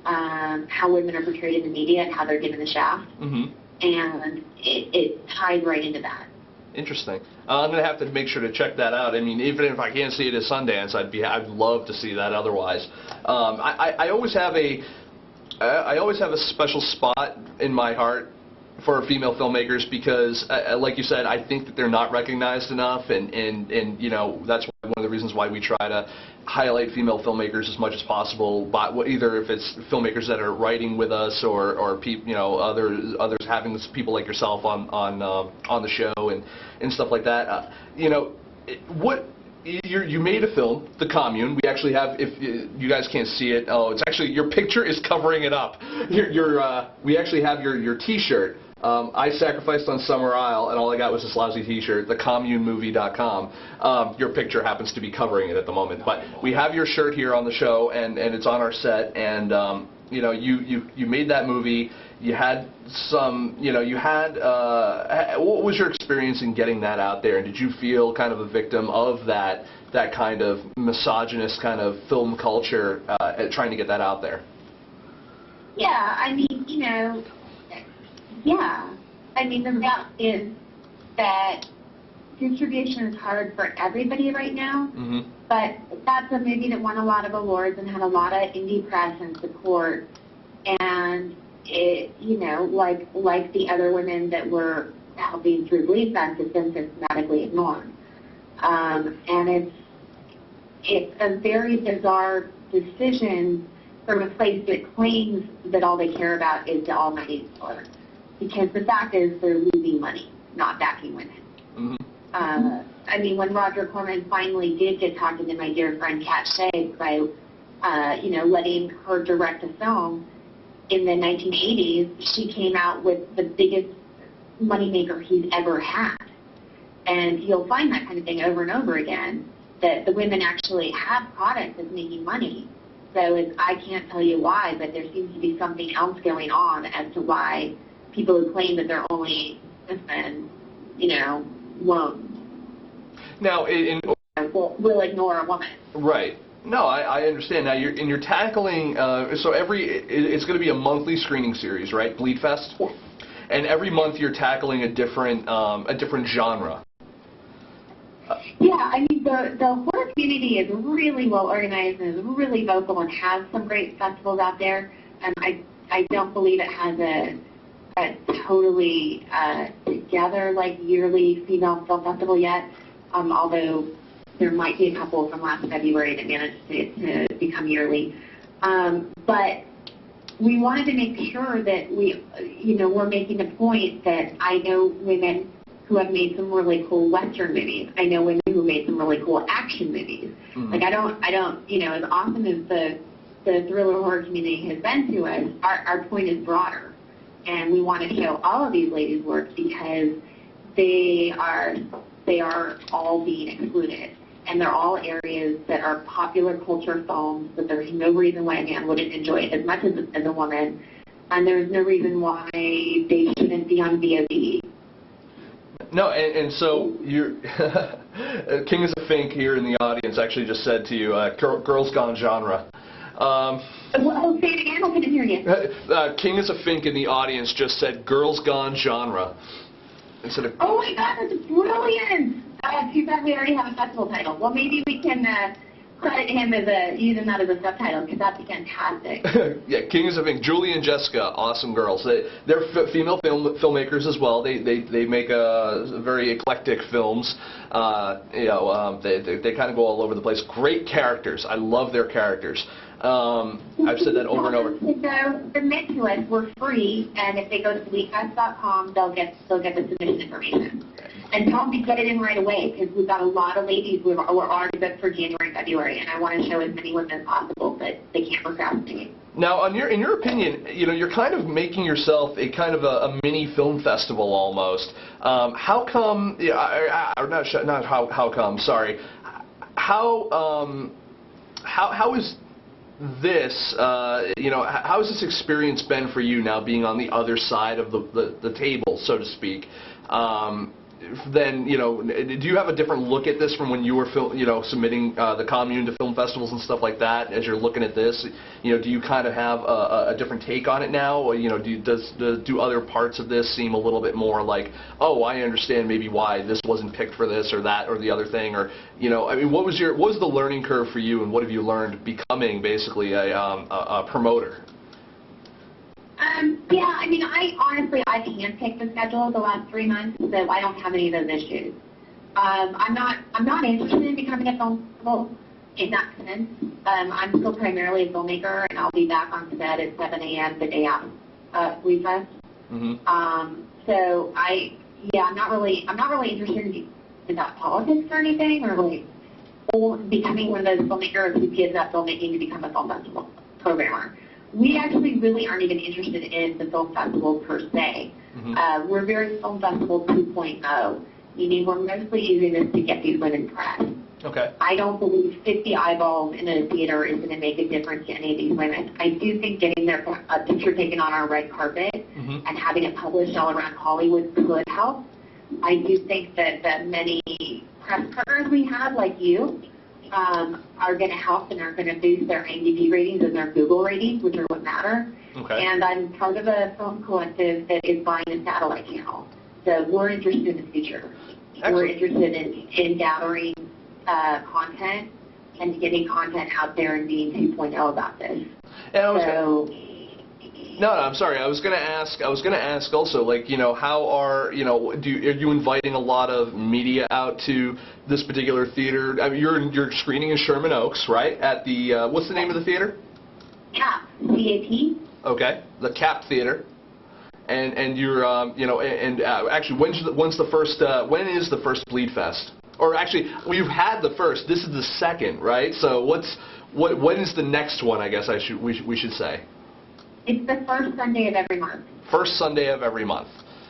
how women are portrayed in the media and how they're given the shaft. And it ties right into that. Interesting. I'm going to have to make sure to check that out. I mean, even if I can't see it at Sundance, I'd love to see that otherwise. I always have a special spot in my heart for female filmmakers because, like you said, I think that they're not recognized enough, and that's one of the reasons why we try to highlight female filmmakers as much as possible. But either if it's filmmakers that are writing with us or others having people like yourself on the show and stuff like that. You made a film, The Commune. We actually have, if you guys can't see it, it's actually, your picture is covering it up. We actually have your T-shirt. I sacrificed on Summer Isle, and all I got was this lousy T-shirt, thecommunemovie.com. Your picture happens to be covering it at the moment, but we have your shirt here on the show, and it's on our set, and you made that movie. You had some, what was your experience in getting that out there? And did you feel kind of a victim of that kind of misogynist kind of film culture trying to get that out there? Yeah, I mean, the reality is that distribution is hard for everybody right now, but that's a movie that won a lot of awards and had a lot of indie press and support, and it, like the other women that were helping through Bleedfest, has been systematically ignored. And it's a very bizarre decision from a place that claims that all they care about is the almighty dollar. Because the fact is they're losing money, not backing women. When Roger Corman finally did get talking to my dear friend Kat Shea by, letting her direct a film in the 1980s, she came out with the biggest moneymaker he's ever had. And you'll find that kind of thing over and over again, that the women actually have products that's making money. So I can't tell you why, but there seems to be something else going on as to why people who claim that they're only men, won't Now, will ignore a woman. right. No, I understand. Now, you're tackling, so it's going to be a monthly screening series, right? Bleed Fest? Yes. And every month you're tackling a different genre. Yeah, I mean, the horror community is really well organized and is really vocal and has some great festivals out there. And I don't believe it has a totally together, like, yearly female film festival yet, although there might be a couple from last February that managed to become yearly. But we wanted to make sure that we're making a point that I know women who have made some really cool Western movies. I know women who made some really cool action movies. Mm-hmm. Like, I don't, as awesome as the thriller horror community has been to us, our point is broader. And we want to show all of these ladies' work because they are all being excluded. And they're all areas that are popular culture films, that there's no reason why a man wouldn't enjoy it as much as a woman. And there's no reason why they shouldn't be on VOD. No, and so you're King is a Fink here in the audience actually just said to you, girls gone genre. Well, say it again, I couldn't hear you. King is a Fink in the audience just said girls gone genre. Instead of, oh my God, that's brilliant! Too bad we already have a festival title. Well, maybe we can credit him as using that as a subtitle, because that'd be fantastic. Yeah, King is a Fink. Julie and Jessica, awesome girls. They're female filmmakers as well. They make very eclectic films. They kind of go all over the place. Great characters. I love their characters. I've said that over and over. So submit to us. We're free, and if they go to bleedfest.com, they'll get the submission information. And tell them to get it in right away, because we've got a lot of ladies who are already booked for January, February, and I want to show as many women as possible, but they can't procrastinate. Now, in your opinion, you're kind of making yourself a kind of a mini film festival almost. How come? Not how come. Sorry. How is this? How has this experience been for you now, being on the other side of the table, so to speak? Then, do you have a different look at this from when you were submitting the COMMUNE to film festivals and stuff like that? As you're looking at this, do you kind of have a different take on it now? Or, do other parts of this seem a little bit more like, oh, I understand maybe why this wasn't picked for this or that or the other thing, or what was the learning curve for you, and what have you learned becoming basically a promoter? Yeah, I mean, I handpicked the schedule the last 3 months, so I don't have any of those issues. I'm not interested in becoming a film festival in that sense. I'm still primarily a filmmaker, and I'll be back on set at 7 a.m. the day after Bleed Fest. Mm-hmm. So I'm not really interested in that politics or anything, or like becoming one of those filmmakers who gives up filmmaking to become a film festival programmer. We actually really aren't even interested in the film festival per se. Mm-hmm. We're very film festival 2.0, meaning we're mostly using this to get these women press. Okay. I don't believe 50 eyeballs in a theater is going to make a difference to any of these women. I do think getting their picture taken on our red carpet mm-hmm. and having it published all around Hollywood could help. I do think that many press partners we have, like you, are going to help and are going to boost their IMDb ratings and their Google ratings, which are what matter. Okay. And I'm part of a film collective that is buying a satellite channel. So we're interested in the future. Excellent. We're interested in gathering content and getting content out there and being 2.0 about this. No, I'm sorry. I was going to ask also, like, how are you inviting a lot of media out to this particular theater? I mean, you're screening in Sherman Oaks, right? At the what's the name of the theater? CAP. CAP. Okay, the CAP Theater. And you're actually when is the first Bleed Fest? Or actually, we've had the first. This is the second, right? So when is the next one? I guess we should say. It's the first Sunday of every month. First Sunday of every month.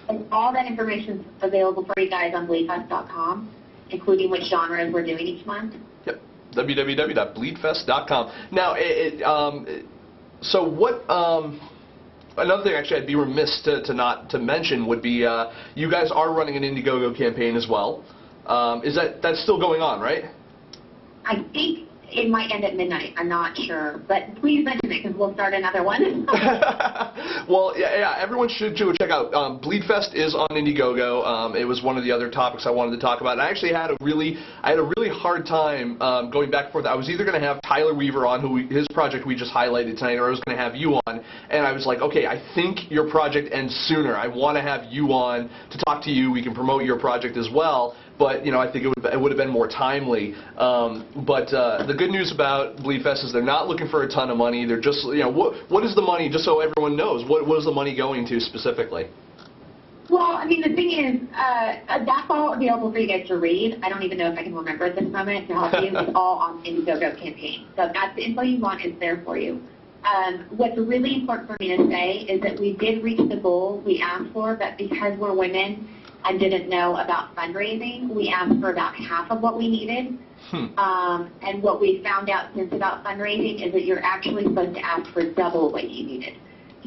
And all that information is available for you guys on bleedfest.com, including which genres we're doing each month. Yep. www.bleedfest.com. Now, so what? Another thing, actually, I'd be remiss to not mention would be you guys are running an Indiegogo campaign as well. That's still going on, right? I think it might end at midnight. I'm not sure, but please mention it because we'll start another one. Well, yeah, everyone should check out. Bleed Fest is on Indiegogo. It was one of the other topics I wanted to talk about. And I actually had a really hard time going back and forth. I was either going to have Tyler Weaver on, his project we just highlighted tonight, or I was going to have you on. And I was like, okay, I think your project ends sooner. I want to have you on to talk to you. We can promote your project as well. But I think it would have been more timely. But the good news about Bleed Fest is they're not looking for a ton of money. They're just, what is the money? Just so everyone knows, what is the money going to specifically? Well, I mean, the thing is, that's all available for you guys to read. I don't even know if I can remember at this moment to help you. It's all on Indiegogo campaign. So if that's the info you want, it's there for you. What's really important for me to say is that we did reach the goal we asked for, but because we're women and didn't know about fundraising, we asked for about half of what we needed. And what we found out since about fundraising is that you're actually supposed to ask for double what you needed.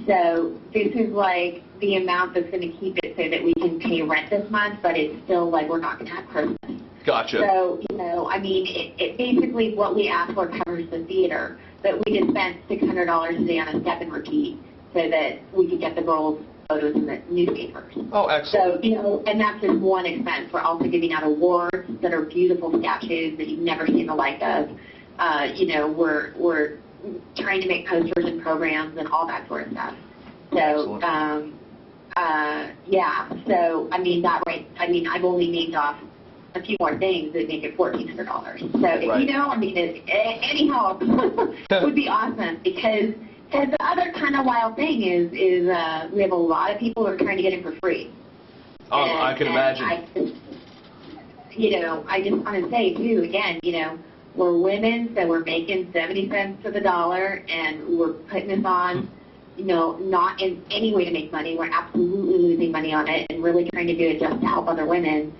So this is like the amount that's going to keep it so that we can pay rent this month, but it's still like we're not going to have Christmas. Gotcha. So, I mean, it basically what we asked for covers the theater, but we just spent $600 a day on a step and repeat so that we could get the girls' photos in the newspapers. Oh, excellent. So, and that's just one expense. We're also giving out awards that are beautiful statues that you've never seen the like of. We're trying to make posters and programs and all that sort of stuff. So, yeah. So, I mean, I've only named off a few more things that make it $1,400. So, if any help would be awesome because the other kind of wild thing is we have a lot of people who are trying to get in for free. Oh, I can imagine. I just want to say, too, again, we're women, so we're making 70 cents to the dollar, and we're putting this on, not in any way to make money. We're absolutely losing money on it and really trying to do it just to help other women.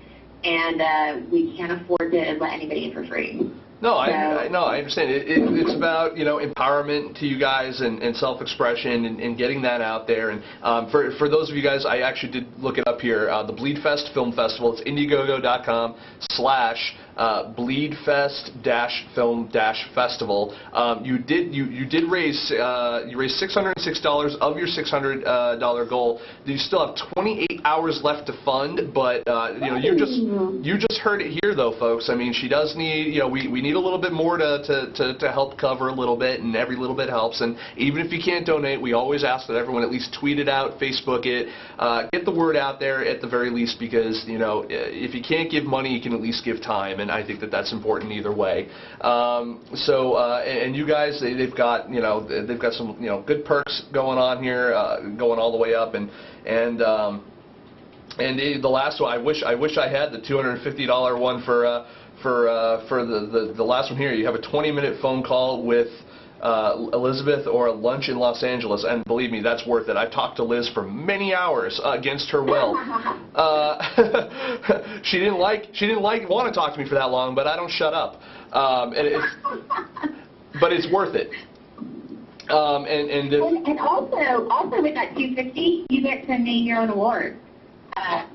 And we can't afford to let anybody in for free. No, I understand. It's about empowerment to you guys and self-expression and getting that out there. And for those of you guys, I actually did look it up here. The Bleed Fest Film Festival. It's Indiegogo.com/ Bleedfest-Film-Festival. You did raise $606 of your $600 goal. You still have 28 hours left to fund, but you just heard it here though, folks. I mean, she does need we need a little bit more to help cover a little bit, and every little bit helps. And even if you can't donate, we always ask that everyone at least tweet it out, Facebook it, get the word out there at the very least, because if you can't give money, you can at least give time. And I think that that's important either way. And you guys, they've got some good perks going on here, going all the way up, and the last one, I wish I had the $250 one for the last one here. You have a 20-minute phone call with Elisabeth or a lunch in Los Angeles, and believe me, that's worth it. I've talked to Liz for many hours against her will. She didn't want to talk to me for that long, but I don't shut up. But it's worth it. And also with that $250, you get to name your own award.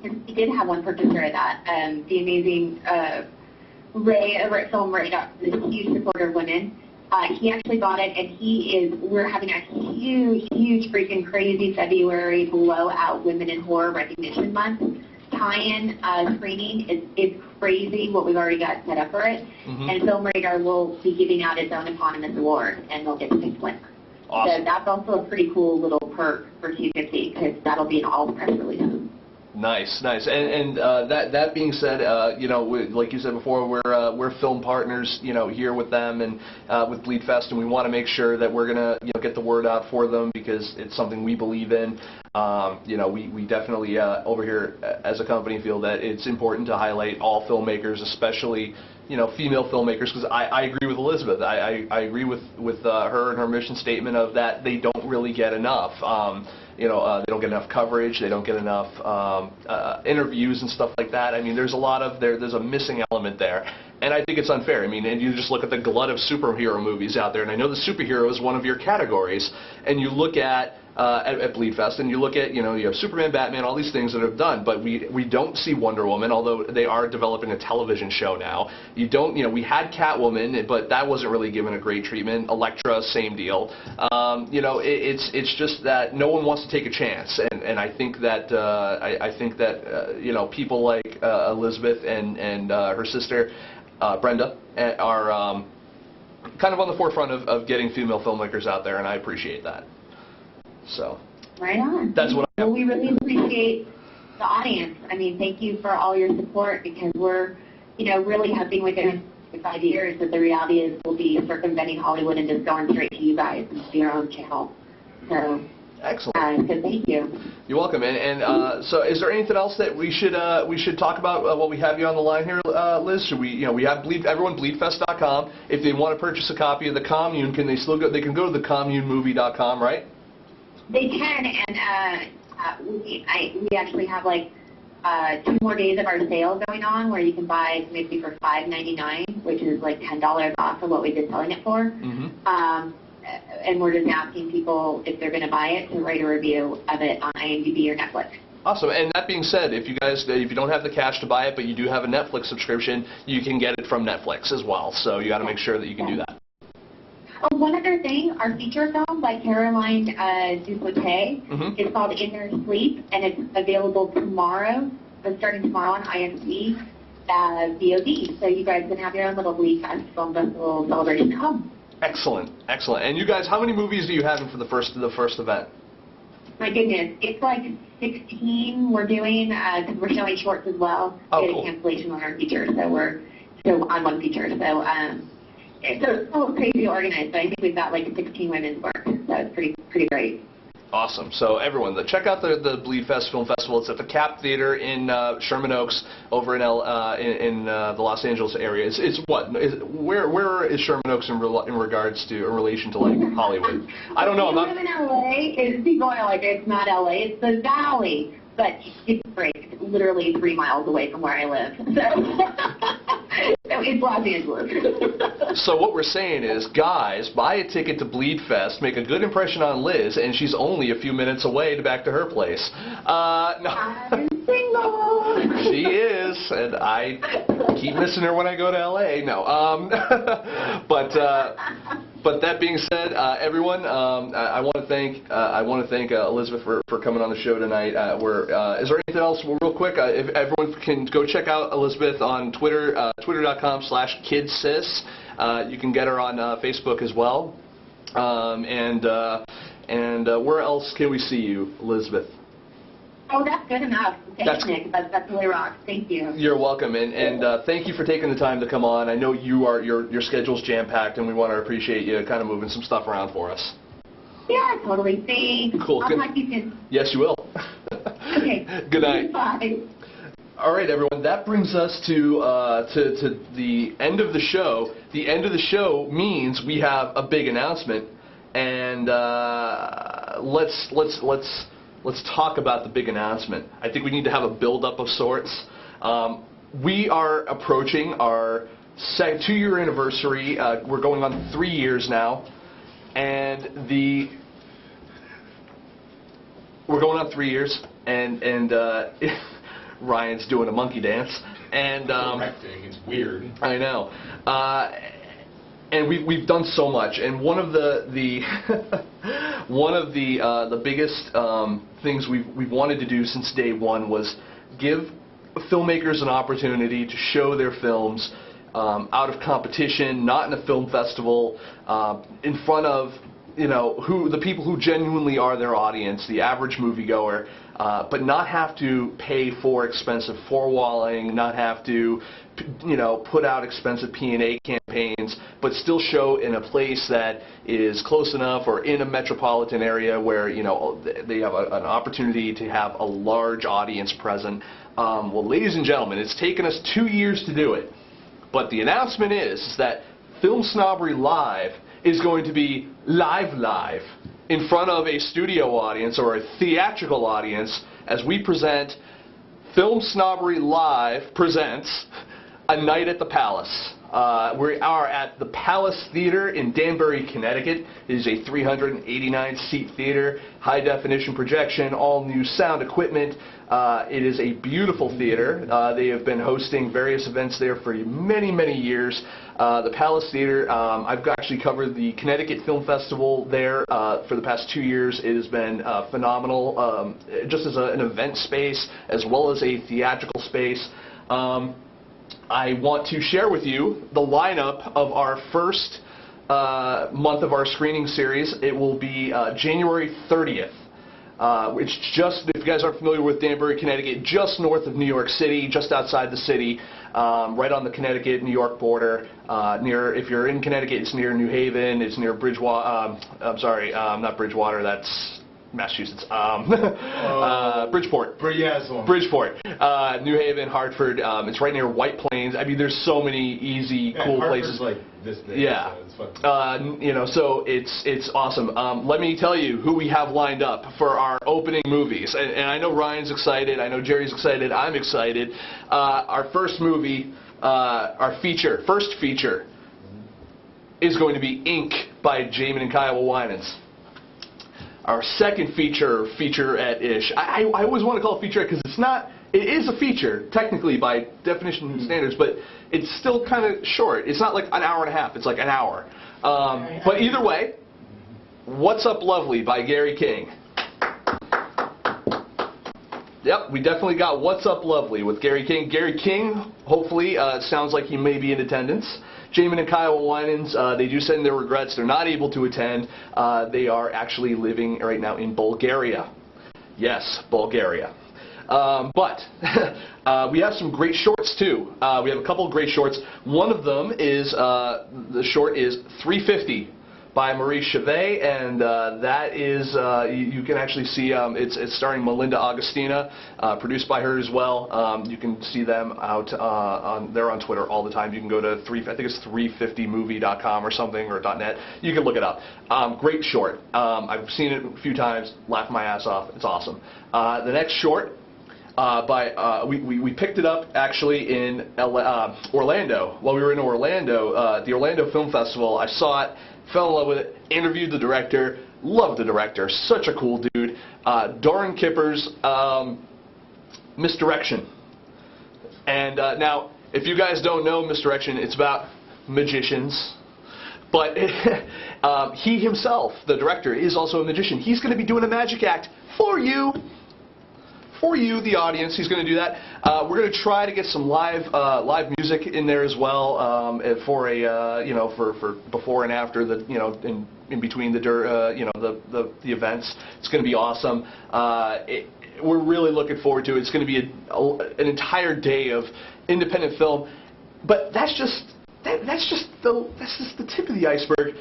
We did have one purchaser of that. The amazing Ray over at FilmSnobbery, is a huge supporter of women. He actually bought it, and we're having a huge freaking crazy February blowout Women in Horror Recognition Month tie-in screening. It's crazy what we've already got set up for it. Mm-hmm. And Film Radar will be giving out its own eponymous award, and they'll get to pick winner. Awesome. So that's also a pretty cool little perk for 250 because that'll be in all the press releases. Nice. And that being said, like you said before, we're film partners, here with them and with Bleed Fest, and we want to make sure that we're gonna get the word out for them because it's something we believe in. We definitely over here as a company feel that it's important to highlight all filmmakers, especially female filmmakers, because I agree with Elisabeth. I agree with her and her mission statement of that they don't really get enough. They don't get enough coverage. They don't get enough interviews and stuff like that. I mean, there's a missing element there, and I think it's unfair. I mean, and you just look at the glut of superhero movies out there, and I know the superhero is one of your categories, and you look at at Bleed Fest, and you look at, you have Superman, Batman, all these things that have done, but we don't see Wonder Woman, although they are developing a television show now. You don't, we had Catwoman, but that wasn't really given a great treatment. Elektra, same deal. It's just that no one wants to take a chance, and I think that people like Elisabeth and her sister Brenda are kind of on the forefront of getting female filmmakers out there, and I appreciate that. So. Right on. That's what I have. Well, we really appreciate the audience. I mean, thank you for all your support, because we're, really hoping within 5 years that the reality is we'll be circumventing Hollywood and just going straight to you guys and to your own channel. So. Excellent. So thank you. You're welcome. And so, is there anything else that we should talk about while we have you on the line here, Liz? Should we have bleedfest.com. If they want to purchase a copy of the Commune, can they still go? They can go to the communemovie.com, right? They can, and we actually have like 2 more days of our sale going on, where you can buy maybe for $5.99, which is like $10 off of what we've been selling it for. Mm-hmm. And we're just asking people, if they're going to buy it, to write a review of it on IMDb or Netflix. Awesome. And that being said, if you don't have the cash to buy it, but you do have a Netflix subscription, you can get it from Netflix as well. So you got to make sure that you can do that. Oh, one other thing, our feature film by Caroline Dupotet is called In Their Sleep, and it's available tomorrow, starting tomorrow on IMDb VOD. So you guys can have your own little Bleed Fest Film Festival celebration at home. Excellent, excellent. And you guys, how many movies do you have in for the first event? My goodness, it's like 16 we're doing, because we're showing shorts as well. Oh, we had cool. a cancellation on our feature, so we're still on one feature. So it's so crazy organized, but I think we've got like 16 women's work, so it's pretty great. Awesome. So everyone, check out the Bleed Fest Film Festival. It's at the Cap Theater in Sherman Oaks, over in the Los Angeles area. Where is Sherman Oaks in relation to like Hollywood? I don't know. We live in LA. People are like, it's not LA, it's the Valley, but it's great. It's literally 3 miles away from where I live. So it's Los Angeles. So what we're saying is, guys, buy a ticket to Bleed Fest, make a good impression on Liz, and she's only a few minutes away back to her place. No. I'm single. She is, and I keep missing her when I go to LA. No. But that being said, everyone, I want to thank Elisabeth for coming on the show tonight. Is there anything else, real quick? If everyone can go check out Elisabeth on Twitter, twitter.com/kidsis. You can get her on Facebook as well. And where else can we see you, Elisabeth? Oh, that's good enough. Thanks, Nick. That's really rocks. Thank you. You're welcome, and thank you for taking the time to come on. I know your schedule's jam-packed, and we want to appreciate you kind of moving some stuff around for us. Yeah, totally. Thanks. Cool. I'll talk to you soon. Yes, you will. Okay. Good night. Bye. All right, everyone. That brings us to the end of the show. The end of the show means we have a big announcement, and let's talk about the big announcement. I think we need to have a build-up of sorts. We are approaching our 2-year anniversary. We're going on 3 years now, and we're going on 3 years, and Ryan's doing a monkey dance, and it's weird. I know. And we've done so much, and one of the biggest things we've wanted to do since day one was give filmmakers an opportunity to show their films out of competition, not in a film festival, in front of the people who genuinely are their audience, the average moviegoer, but not have to pay for expensive four-walling, not have to put out expensive P&A campaigns, but still show in a place that is close enough or in a metropolitan area where they have an opportunity to have a large audience present. Well, ladies and gentlemen, it's taken us 2 years to do it, but the announcement is that FilmSnobbery Live is going to be live in front of a studio audience or a theatrical audience as we present FilmSnobbery Live presents A Night at the Palace. We are at the Palace Theater in Danbury, Connecticut. It is a 389-seat theater, high-definition projection, all-new sound equipment. It is a beautiful theater. They have been hosting various events there for many, many years. The Palace Theater, I've actually covered the Connecticut Film Festival there for the past 2 years. It has been phenomenal, just as an event space as well as a theatrical space. I want to share with you the lineup of our first month of our screening series. It will be January 30th. It's just, if you guys aren't familiar with Danbury, Connecticut, just north of New York City, just outside the city, right on the Connecticut-New York border. If you're in Connecticut, it's near New Haven, it's near Bridgewater, I'm sorry, not Bridgewater, that's Massachusetts. Bridgeport. Bridgeport. New Haven, Hartford. It's right near White Plains. I mean, there's so many easy, cool places. Like this big, yeah. So it's fun. You know, so it's awesome. Let me tell you who we have lined up for our opening movies. And I know Ryan's excited. I know Jerry's excited. I'm excited. Our first movie, first feature, is going to be Ink by Jamin and Kiowa Winans. Our second featurette-ish. I always want to call it featurette because it's not. It is a feature technically by definition and standards, but it's still kind of short. It's not like an hour and a half. It's like an hour. But either way, What's Up Lovely by Gary King. Yep, we definitely got What's Up Lovely with Gary King. Gary King, hopefully, sounds like he may be in attendance. Jamin and Kiowa Winans, they do send their regrets. They're not able to attend. They are actually living right now in Bulgaria. Yes, Bulgaria. But we have some great shorts, too. We have a couple of great shorts. One of them is, the short is 350 by Marie Chevet, and that is, you can actually see, it's starring Melinda Augustina, produced by her as well. You can see them out, they're on Twitter all the time. You can go to, I think it's 350movie.com or something, or .net. You can look it up. Great short. I've seen it a few times, laughed my ass off. It's awesome. The next short, we picked it up actually in Orlando. While we were in Orlando, the Orlando Film Festival, I saw it, fell in love with it, interviewed the director, loved the director, such a cool dude. Doran Kipper's Misdirection. And now, if you guys don't know Misdirection, it's about magicians. But he himself, the director, is also a magician. He's going to be doing a magic act for you. For you, the audience, he's going to do that. We're going to try to get some live music in there as well for a for before and after the in between the the events. It's going to be awesome. We're really looking forward to it. It's going to be an entire day of independent film, but that's just the tip of the iceberg.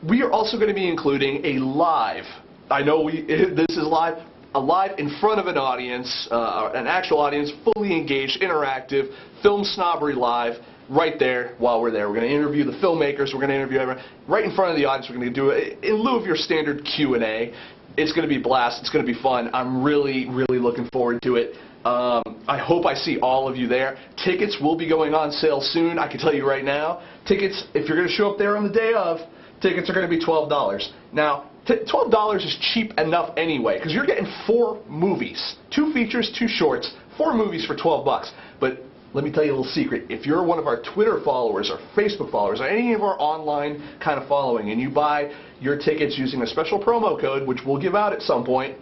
We are also going to be including a live. I know this is live. Live in front of an audience, an actual audience, fully engaged, interactive, FilmSnobbery Live, right there while we're there. We're going to interview the filmmakers, we're going to interview everyone. Right in front of the audience, we're going to do it in lieu of your standard Q&A. It's going to be a blast, it's going to be fun. I'm really, really looking forward to it. I hope I see all of you there. Tickets will be going on sale soon, I can tell you right now. Tickets, if you're going to show up there on the day of, tickets are going to be $12. Now, $12 is cheap enough anyway, because you're getting 4 movies, 2 features, 2 shorts, 4 movies for $12. But let me tell you a little secret. If you're one of our Twitter followers or Facebook followers or any of our online kind of following, and you buy your tickets using a special promo code, which we'll give out at some point,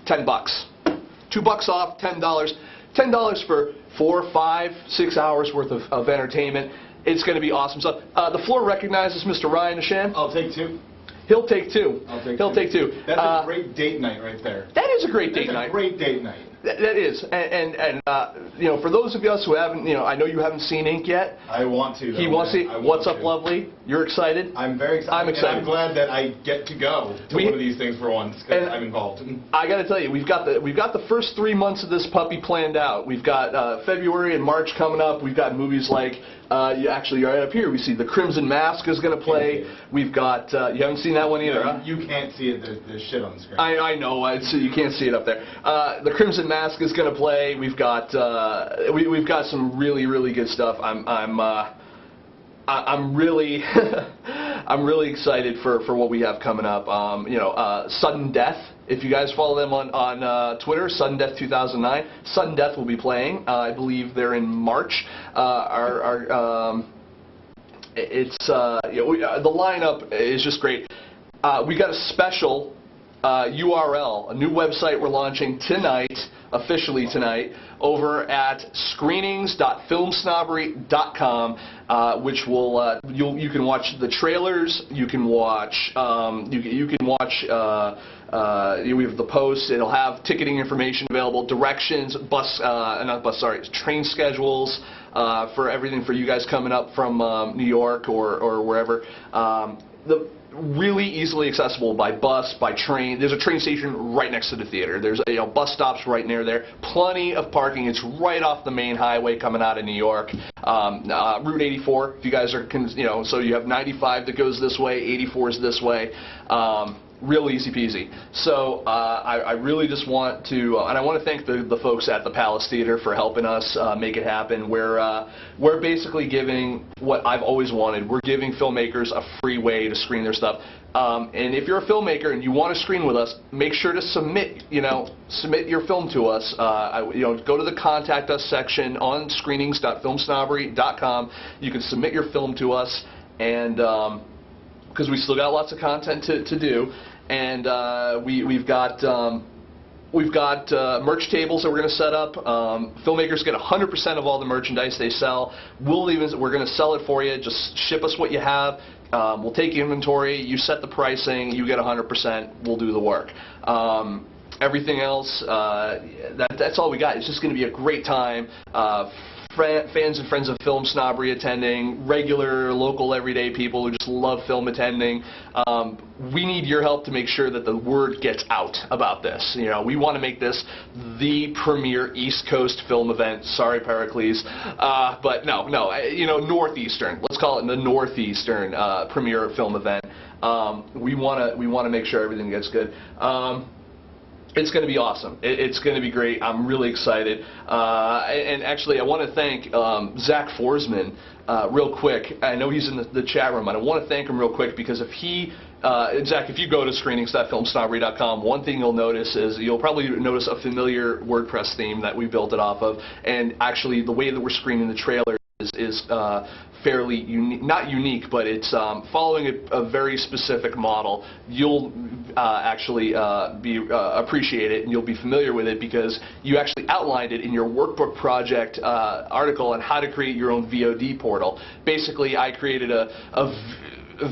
$10. $2 off, $10. $10 for 4, 5, 6 hours worth of entertainment. It's going to be awesome stuff. The floor recognizes Mr. Ryan Ashan. I'll take 2. He'll take 2. He'll take 2. That's a great date night right there. That is a great date night. That's a great date night. That is, and for those of us who haven't, I know you haven't seen Ink yet. I want to. He wants to. What's Up Lovely? You're excited? I'm very excited. I'm excited. And I'm glad that I get to go to one of these things for once because I'm involved. I got to tell you, we've got the first 3 months of this puppy planned out. We've got February and March coming up. We've got movies like. Actually, right up here, we see The Crimson Mask is going to play. We've got, you haven't seen that one either, huh? You can't see it, there's shit on the screen. I know, so you can't see it up there. The Crimson Mask is going to play. We've got we've got some really good stuff. I'm really I'm really excited for what we have coming up. Sudden Death. If you guys follow them on Twitter, Sudden Death 2009. Sudden Death will be playing. I believe they're in March. The lineup is just great. We got a special URL, a new website we're launching tonight, officially tonight, over at screenings.filmsnobbery.com, which will you can watch the trailers, you can watch we have the posts. It'll have ticketing information available, directions, train schedules for everything for you guys coming up from New York or wherever. Really easily accessible by bus, by train. There's a train station right next to the theater. There's bus stops right near there. Plenty of parking. It's right off the main highway coming out of New York. Route 84. If you guys are, so you have 95 that goes this way, 84 is this way. Real easy peasy. So I really just want to, and I want to thank the folks at the Palace Theater for helping us make it happen. We're basically giving what I've always wanted. We're giving filmmakers a free way to screen their stuff. And if you're a filmmaker and you want to screen with us, make sure to submit your film to us. Go to the Contact Us section on screenings.filmsnobbery.com. You can submit your film to us, and because we still got lots of content to do, and we've got merch tables that we're going to set up. Filmmakers get 100% of all the merchandise they sell. We're going to sell it for you. Just ship us what you have. We'll take inventory. You set the pricing. You get 100%. We'll do the work. Everything else, that's all we got. It's just going to be a great time. Fans and friends of Film Snobbery attending, regular, local, everyday people who just love film attending. We need your help to make sure that the word gets out about this. We want to make this the premier East Coast film event. Sorry, Pericles, but no, Northeastern. Let's call it the Northeastern premier film event. We want to make sure everything gets good. It's going to be awesome. It's going to be great. I'm really excited. And actually, I want to thank Zach Forsman real quick. I know he's in the chat room, and I want to thank him real quick because if Zach, if you go to screenings.filmsnobbery.com, one thing you'll notice is you'll probably notice a familiar WordPress theme that we built it off of. And actually, the way that we're screening the trailer is fairly unique, not unique, but it's following a very specific model. You'll actually appreciate it, and you'll be familiar with it because you actually outlined it in your workbook project article on how to create your own VOD portal. Basically, I created a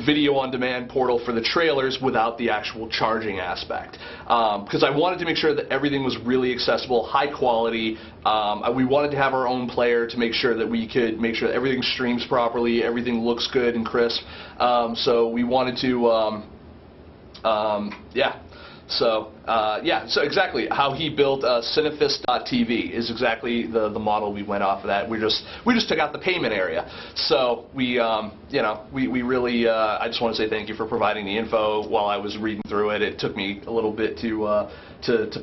video-on-demand portal for the trailers without the actual charging aspect. Because I wanted to make sure that everything was really accessible, high quality. We wanted to have our own player to make sure that we could make sure that everything streams properly, everything looks good and crisp. So we wanted to, So exactly how he built Cinefist.tv is exactly the model we went off of that. We just took out the payment area. So we really I just want to say thank you for providing the info while I was reading through it. It took me a little bit to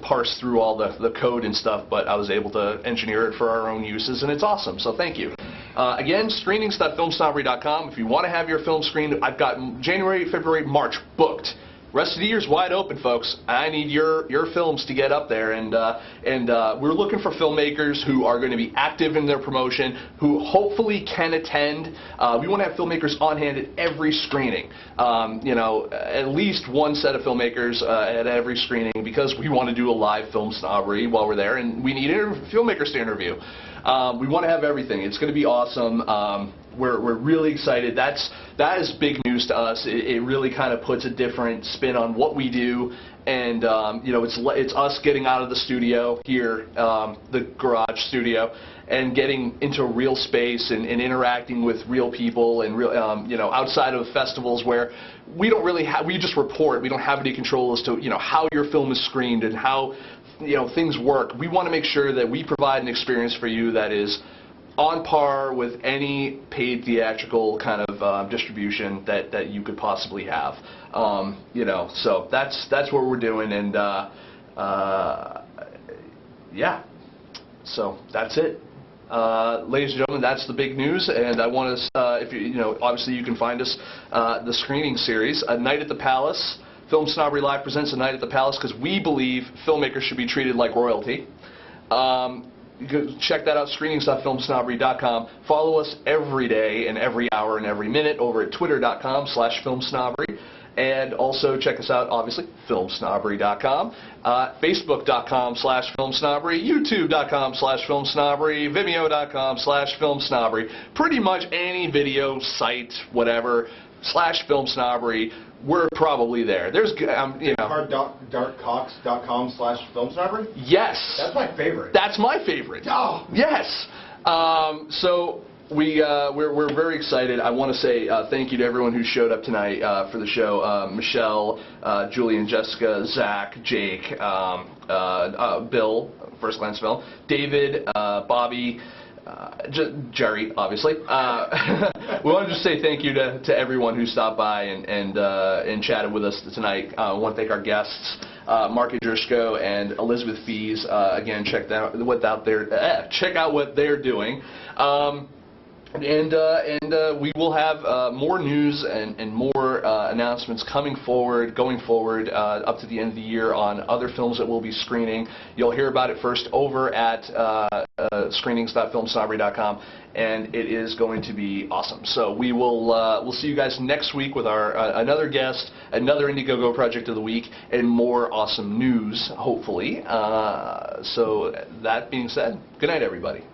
parse through all the code and stuff, but I was able to engineer it for our own uses, and it's awesome. So thank you. Again, screenings.filmsnobbery.com. If you want to have your film screened, I've got January, February, March booked. Rest of the year's wide open, folks. I need your films to get up there, and we're looking for filmmakers who are going to be active in their promotion, who hopefully can attend. We want to have filmmakers on hand at every screening. At least one set of filmmakers at every screening, because we want to do a live Film Snobbery while we're there, and we need filmmakers to interview. We want to have everything. It's going to be awesome. We're really excited. That is big news to us. It really kind of puts a different spin on what we do, and it's us getting out of the studio here, the garage studio, and getting into real space and interacting with real people and real outside of festivals where we don't really we just report. We don't have any control as to how your film is screened and how things work. We want to make sure that we provide an experience for you that is on par with any paid theatrical kind of distribution that you could possibly have. So that's what we're doing, and yeah, so that's it. Ladies and gentlemen, that's the big news, and I want to, if you know, obviously you can find us the screening series, A Night at the Palace. Film Snobbery Live presents A Night at the Palace because we believe filmmakers should be treated like royalty. You can check that out, screenings.filmsnobbery.com. Follow us every day and every hour and every minute over at twitter.com/filmsnobbery. And also check us out, obviously, filmsnobbery.com, facebook.com/filmsnobbery, youtube.com/filmsnobbery, vimeo.com/filmsnobbery. Pretty much any video site, whatever, /filmsnobbery, we're probably there. There's, you know. darkcox.com/filmsnobbery? Yes. That's my favorite. That's my favorite. Oh. Yes. So we're very excited. I want to say thank you to everyone who showed up tonight for the show. Michelle, Julie and Jessica, Zach, Jake, Bill, First Glance Bill, David, Bobby, Jerry, obviously. We want to just say thank you to everyone who stopped by and chatted with us tonight. I want to thank our guests, Mark Andrushko and Elisabeth Fies. Again, check out what they're doing. We will have more news and more announcements going forward up to the end of the year on other films that we'll be screening. You'll hear about it first over at screenings.filmsnobbery.com, and it is going to be awesome. So we'll see you guys next week with our another guest, another Indiegogo project of the week, and more awesome news, hopefully. So that being said, good night, everybody.